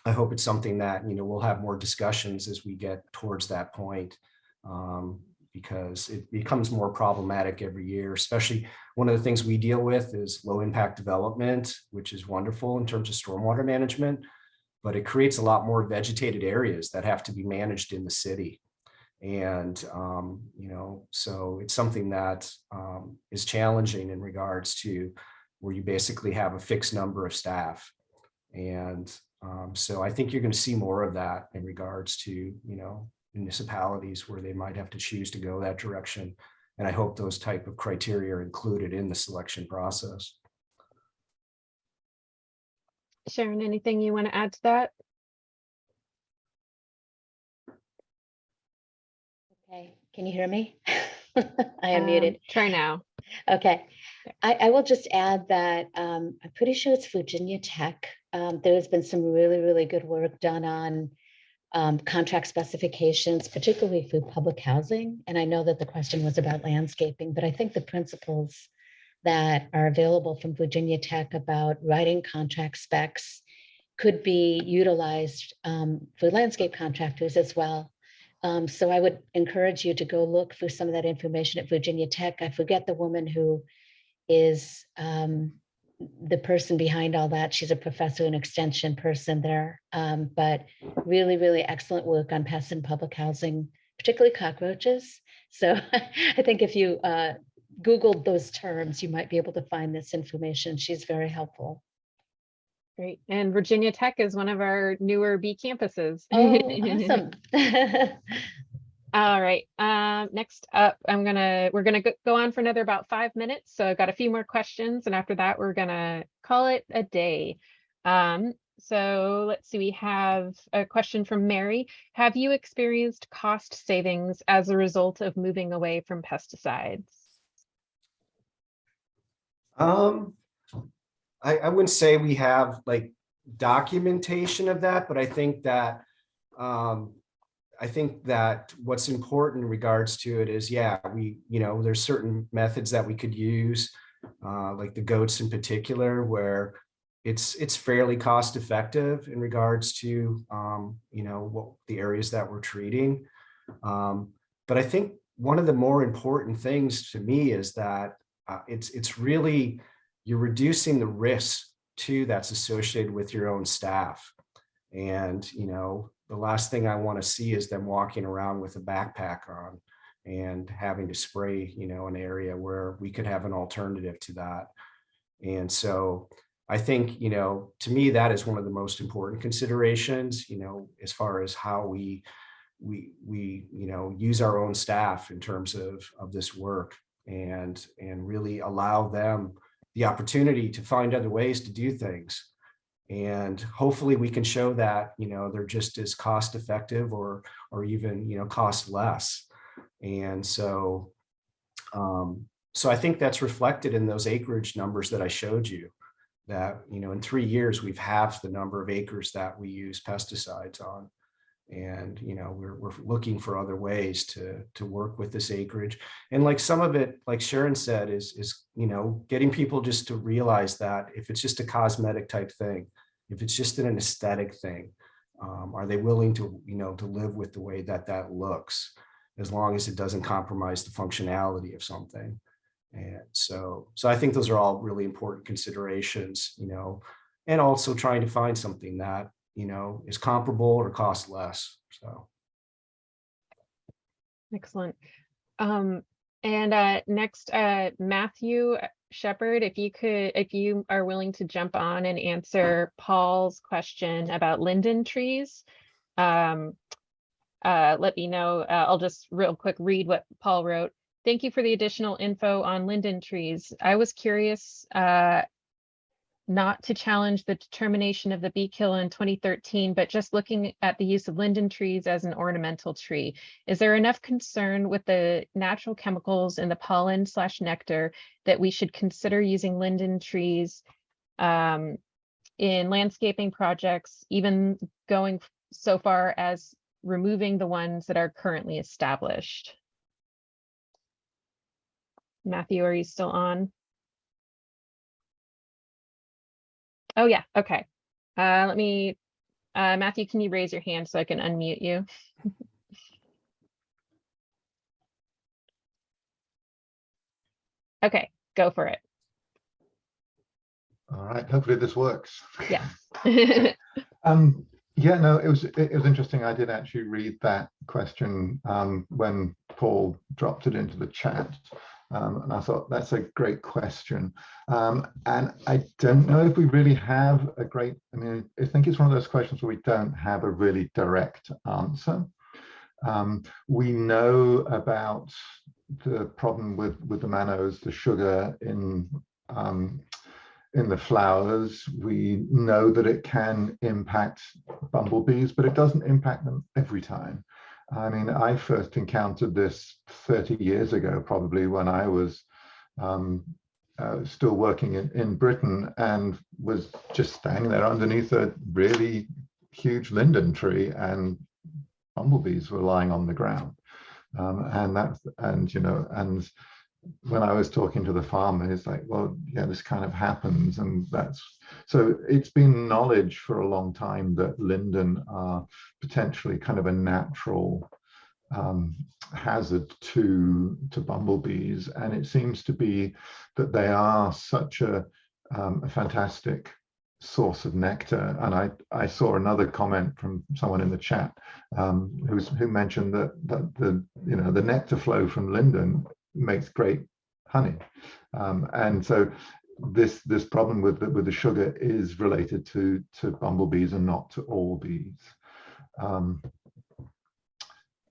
I hope it's something that, you know, we'll have more discussions as we get towards that point, because it becomes more problematic every year. Especially one of the things we deal with is low impact development, which is wonderful in terms of stormwater management, but it creates a lot more vegetated areas that have to be managed in the city. And, you know, so it's something that is challenging in regards to where you basically have a fixed number of staff. And so I think you're going to see more of that in regards to, you know, municipalities where they might have to choose to go that direction. And I hope those type of criteria are included in the selection process. Sharon, anything you want to add to that? Okay, can you hear me? I am muted. Try now. Okay, I will just add that I'm pretty sure it's Virginia Tech. There's been some really, really good work done on contract specifications, particularly for public housing. And I know that the question was about landscaping, but I think the principles that are available from Virginia Tech about writing contract specs could be utilized for landscape contractors as well. So I would encourage you to go look for some of that information at Virginia Tech. I forget the woman who is the person behind all that. She's a professor and extension person there, but really, really excellent work on pests in public housing, particularly cockroaches. So I think if you Googled those terms, you might be able to find this information. She's very helpful. Great. And Virginia Tech is one of our newer B campuses. Oh, awesome. All right. Next up, we're gonna go on for another about 5 minutes. So I've got a few more questions, and after that, we're gonna call it a day. So let's see. We have a question from Mary. Have you experienced cost savings as a result of moving away from pesticides? I wouldn't say we have like documentation of that, but I think that what's important in regards to it is, yeah, you know, there's certain methods that we could use, like the goats in particular, where it's fairly cost effective in regards to, you know, what the areas that we're treating. But I think one of the more important things to me is that it's really, you're reducing the risk too that's associated with your own staff. And, you know, the last thing I want to see is them walking around with a backpack on and having to spray, you know, an area where we could have an alternative to that. And so I think, you know, to me, that is one of the most important considerations, you know, as far as how we you know, use our own staff in terms of this work, and really allow them the opportunity to find other ways to do things. And hopefully we can show that, you know, they're just as cost effective or even, you know, cost less. And so, so I think that's reflected in those acreage numbers that I showed you, that, you know, in 3 years, we've halved the number of acres that we use pesticides on. And, you know, we're looking for other ways to work with this acreage. And like some of it, like Sharon said, is, you know, getting people just to realize that if it's just a cosmetic type thing, if it's just an aesthetic thing, are they willing to, you know, to live with the way that that looks, as long as it doesn't compromise the functionality of something. And so I think those are all really important considerations, you know, and also trying to find something that, you know, is comparable or cost less. So. Excellent. And next, Matthew, Shepherd, if you are willing to jump on and answer Paul's question about linden trees, let me know. I'll just real quick read what Paul wrote. Thank you for the additional info on linden trees. I was curious not to challenge the determination of the bee kill in 2013, but just looking at the use of linden trees as an ornamental tree. Is there enough concern with the natural chemicals in the pollen/nectar that we should consider using linden trees in landscaping projects, even going so far as removing the ones that are currently established? Matthew, are you still on? Oh yeah, okay. Let me, Matthew, can you raise your hand so I can unmute you? Okay, go for it. All right, hopefully this works. Yeah. Yeah, no, it was interesting. I did actually read that question when Paul dropped it into the chat. And I thought that's a great question. And I don't know if we really have a great, I mean, I think it's one of those questions where we don't have a really direct answer. We know about the problem with the mannose, the sugar in the flowers. We know that it can impact bumblebees, but it doesn't impact them every time. I mean, I first encountered this 30 years ago, probably, when I was still working in Britain and was just standing there underneath a really huge linden tree, and bumblebees were lying on the ground. And when I was talking to the farmer, he's like, well, yeah, this kind of happens. And so it's been knowledge for a long time that linden are potentially kind of a natural hazard to bumblebees. And it seems to be that they are such a fantastic source of nectar. And I saw another comment from someone in the chat who mentioned that the nectar flow from linden makes great honey, and so this problem with the sugar is related to bumblebees and not to all bees.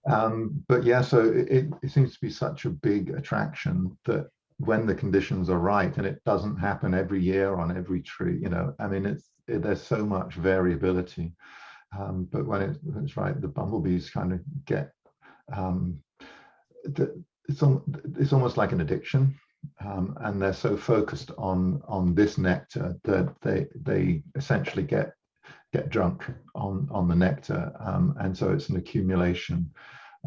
But yeah, so it seems to be such a big attraction that when the conditions are right, and it doesn't happen every year on every tree, I mean, there's so much variability, but when it's right, the bumblebees kind of get it's almost like an addiction, and they're so focused on this nectar that they essentially get drunk on the nectar, and so it's an accumulation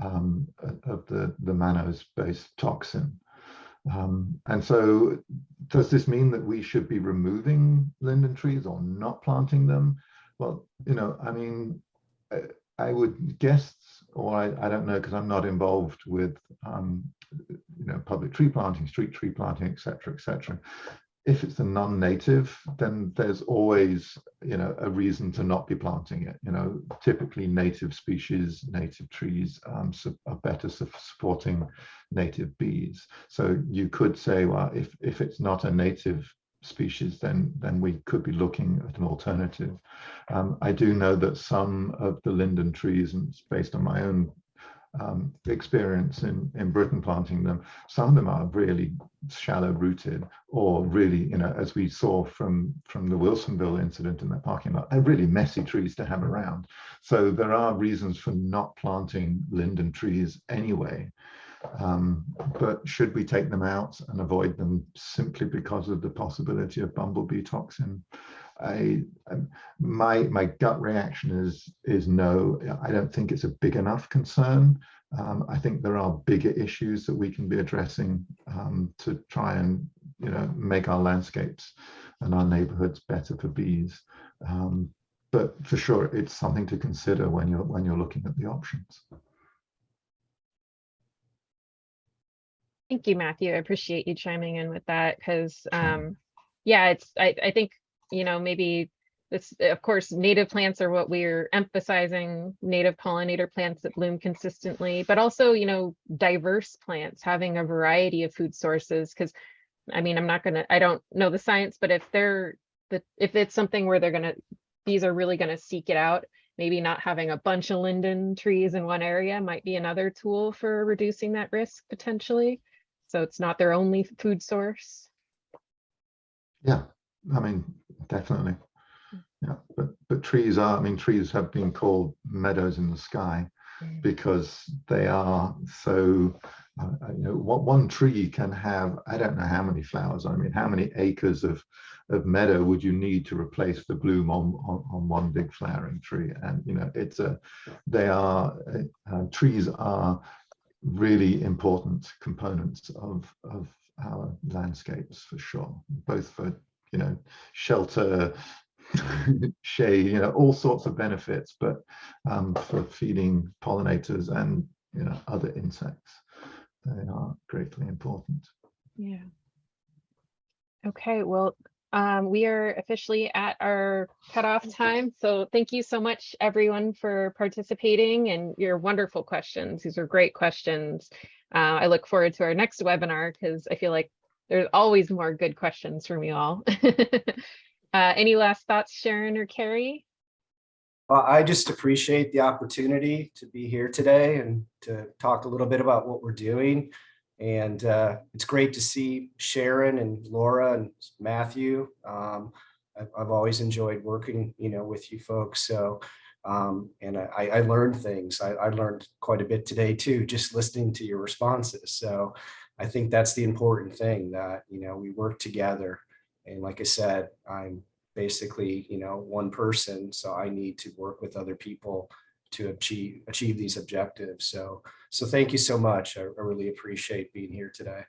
of the mannose-based toxin. And so does this mean that we should be removing linden trees or not planting them? Well, I mean, I would guess, or I don't know, because I'm not involved with public tree planting, street tree planting, etc., etc. If it's a non-native, then there's always a reason to not be planting it. Typically native species, native trees are better supporting native bees. So you could say, well, if it's not a native species, then we could be looking at an alternative. I do know that some of the linden trees, and it's based on my own experience in Britain planting them, some of them are really shallow rooted, or really, as we saw from the Wilsonville incident in that parking lot, they're really messy trees to have around. So there are reasons for not planting linden trees anyway. But should we take them out and avoid them simply because of the possibility of bumblebee toxin? My gut reaction is no. I don't think it's a big enough concern. I think there are bigger issues that we can be addressing to try and make our landscapes and our neighborhoods better for bees. But for sure, it's something to consider when you're looking at the options. Thank you, Matthew. I appreciate you chiming in with that, because yeah, I think maybe this, of course, native plants are what we're emphasizing, native pollinator plants that bloom consistently, but also diverse plants, having a variety of food sources, because I mean, I don't know the science, but if if it's something where bees are really gonna seek it out, maybe not having a bunch of linden trees in one area might be another tool for reducing that risk potentially. So it's not their only food source. Yeah, I mean, definitely. Yeah, but trees are, I mean, trees have been called meadows in the sky because they are so, what one tree can have, I don't know how many flowers. I mean, how many acres of meadow would you need to replace the bloom on one big flowering tree? And, trees are really important components of our landscapes for sure, both for, shelter, shade, all sorts of benefits, but for feeding pollinators and other insects, they are greatly important. Yeah. Okay, well, we are officially at our cutoff time. So thank you so much, everyone, for participating and your wonderful questions. These are great questions. I look forward to our next webinar because I feel like there's always more good questions from you all. Any last thoughts, Sharon or Carrie? Well, I just appreciate the opportunity to be here today and to talk a little bit about what we're doing. And it's great to see Sharon and Laura and Matthew. I've always enjoyed working, with you folks. So, and I learned things. I learned quite a bit today too, just listening to your responses. So I think that's the important thing, that, we work together. And like I said, I'm basically, one person, so I need to work with other people to achieve these objectives. So thank you so much. I really appreciate being here today.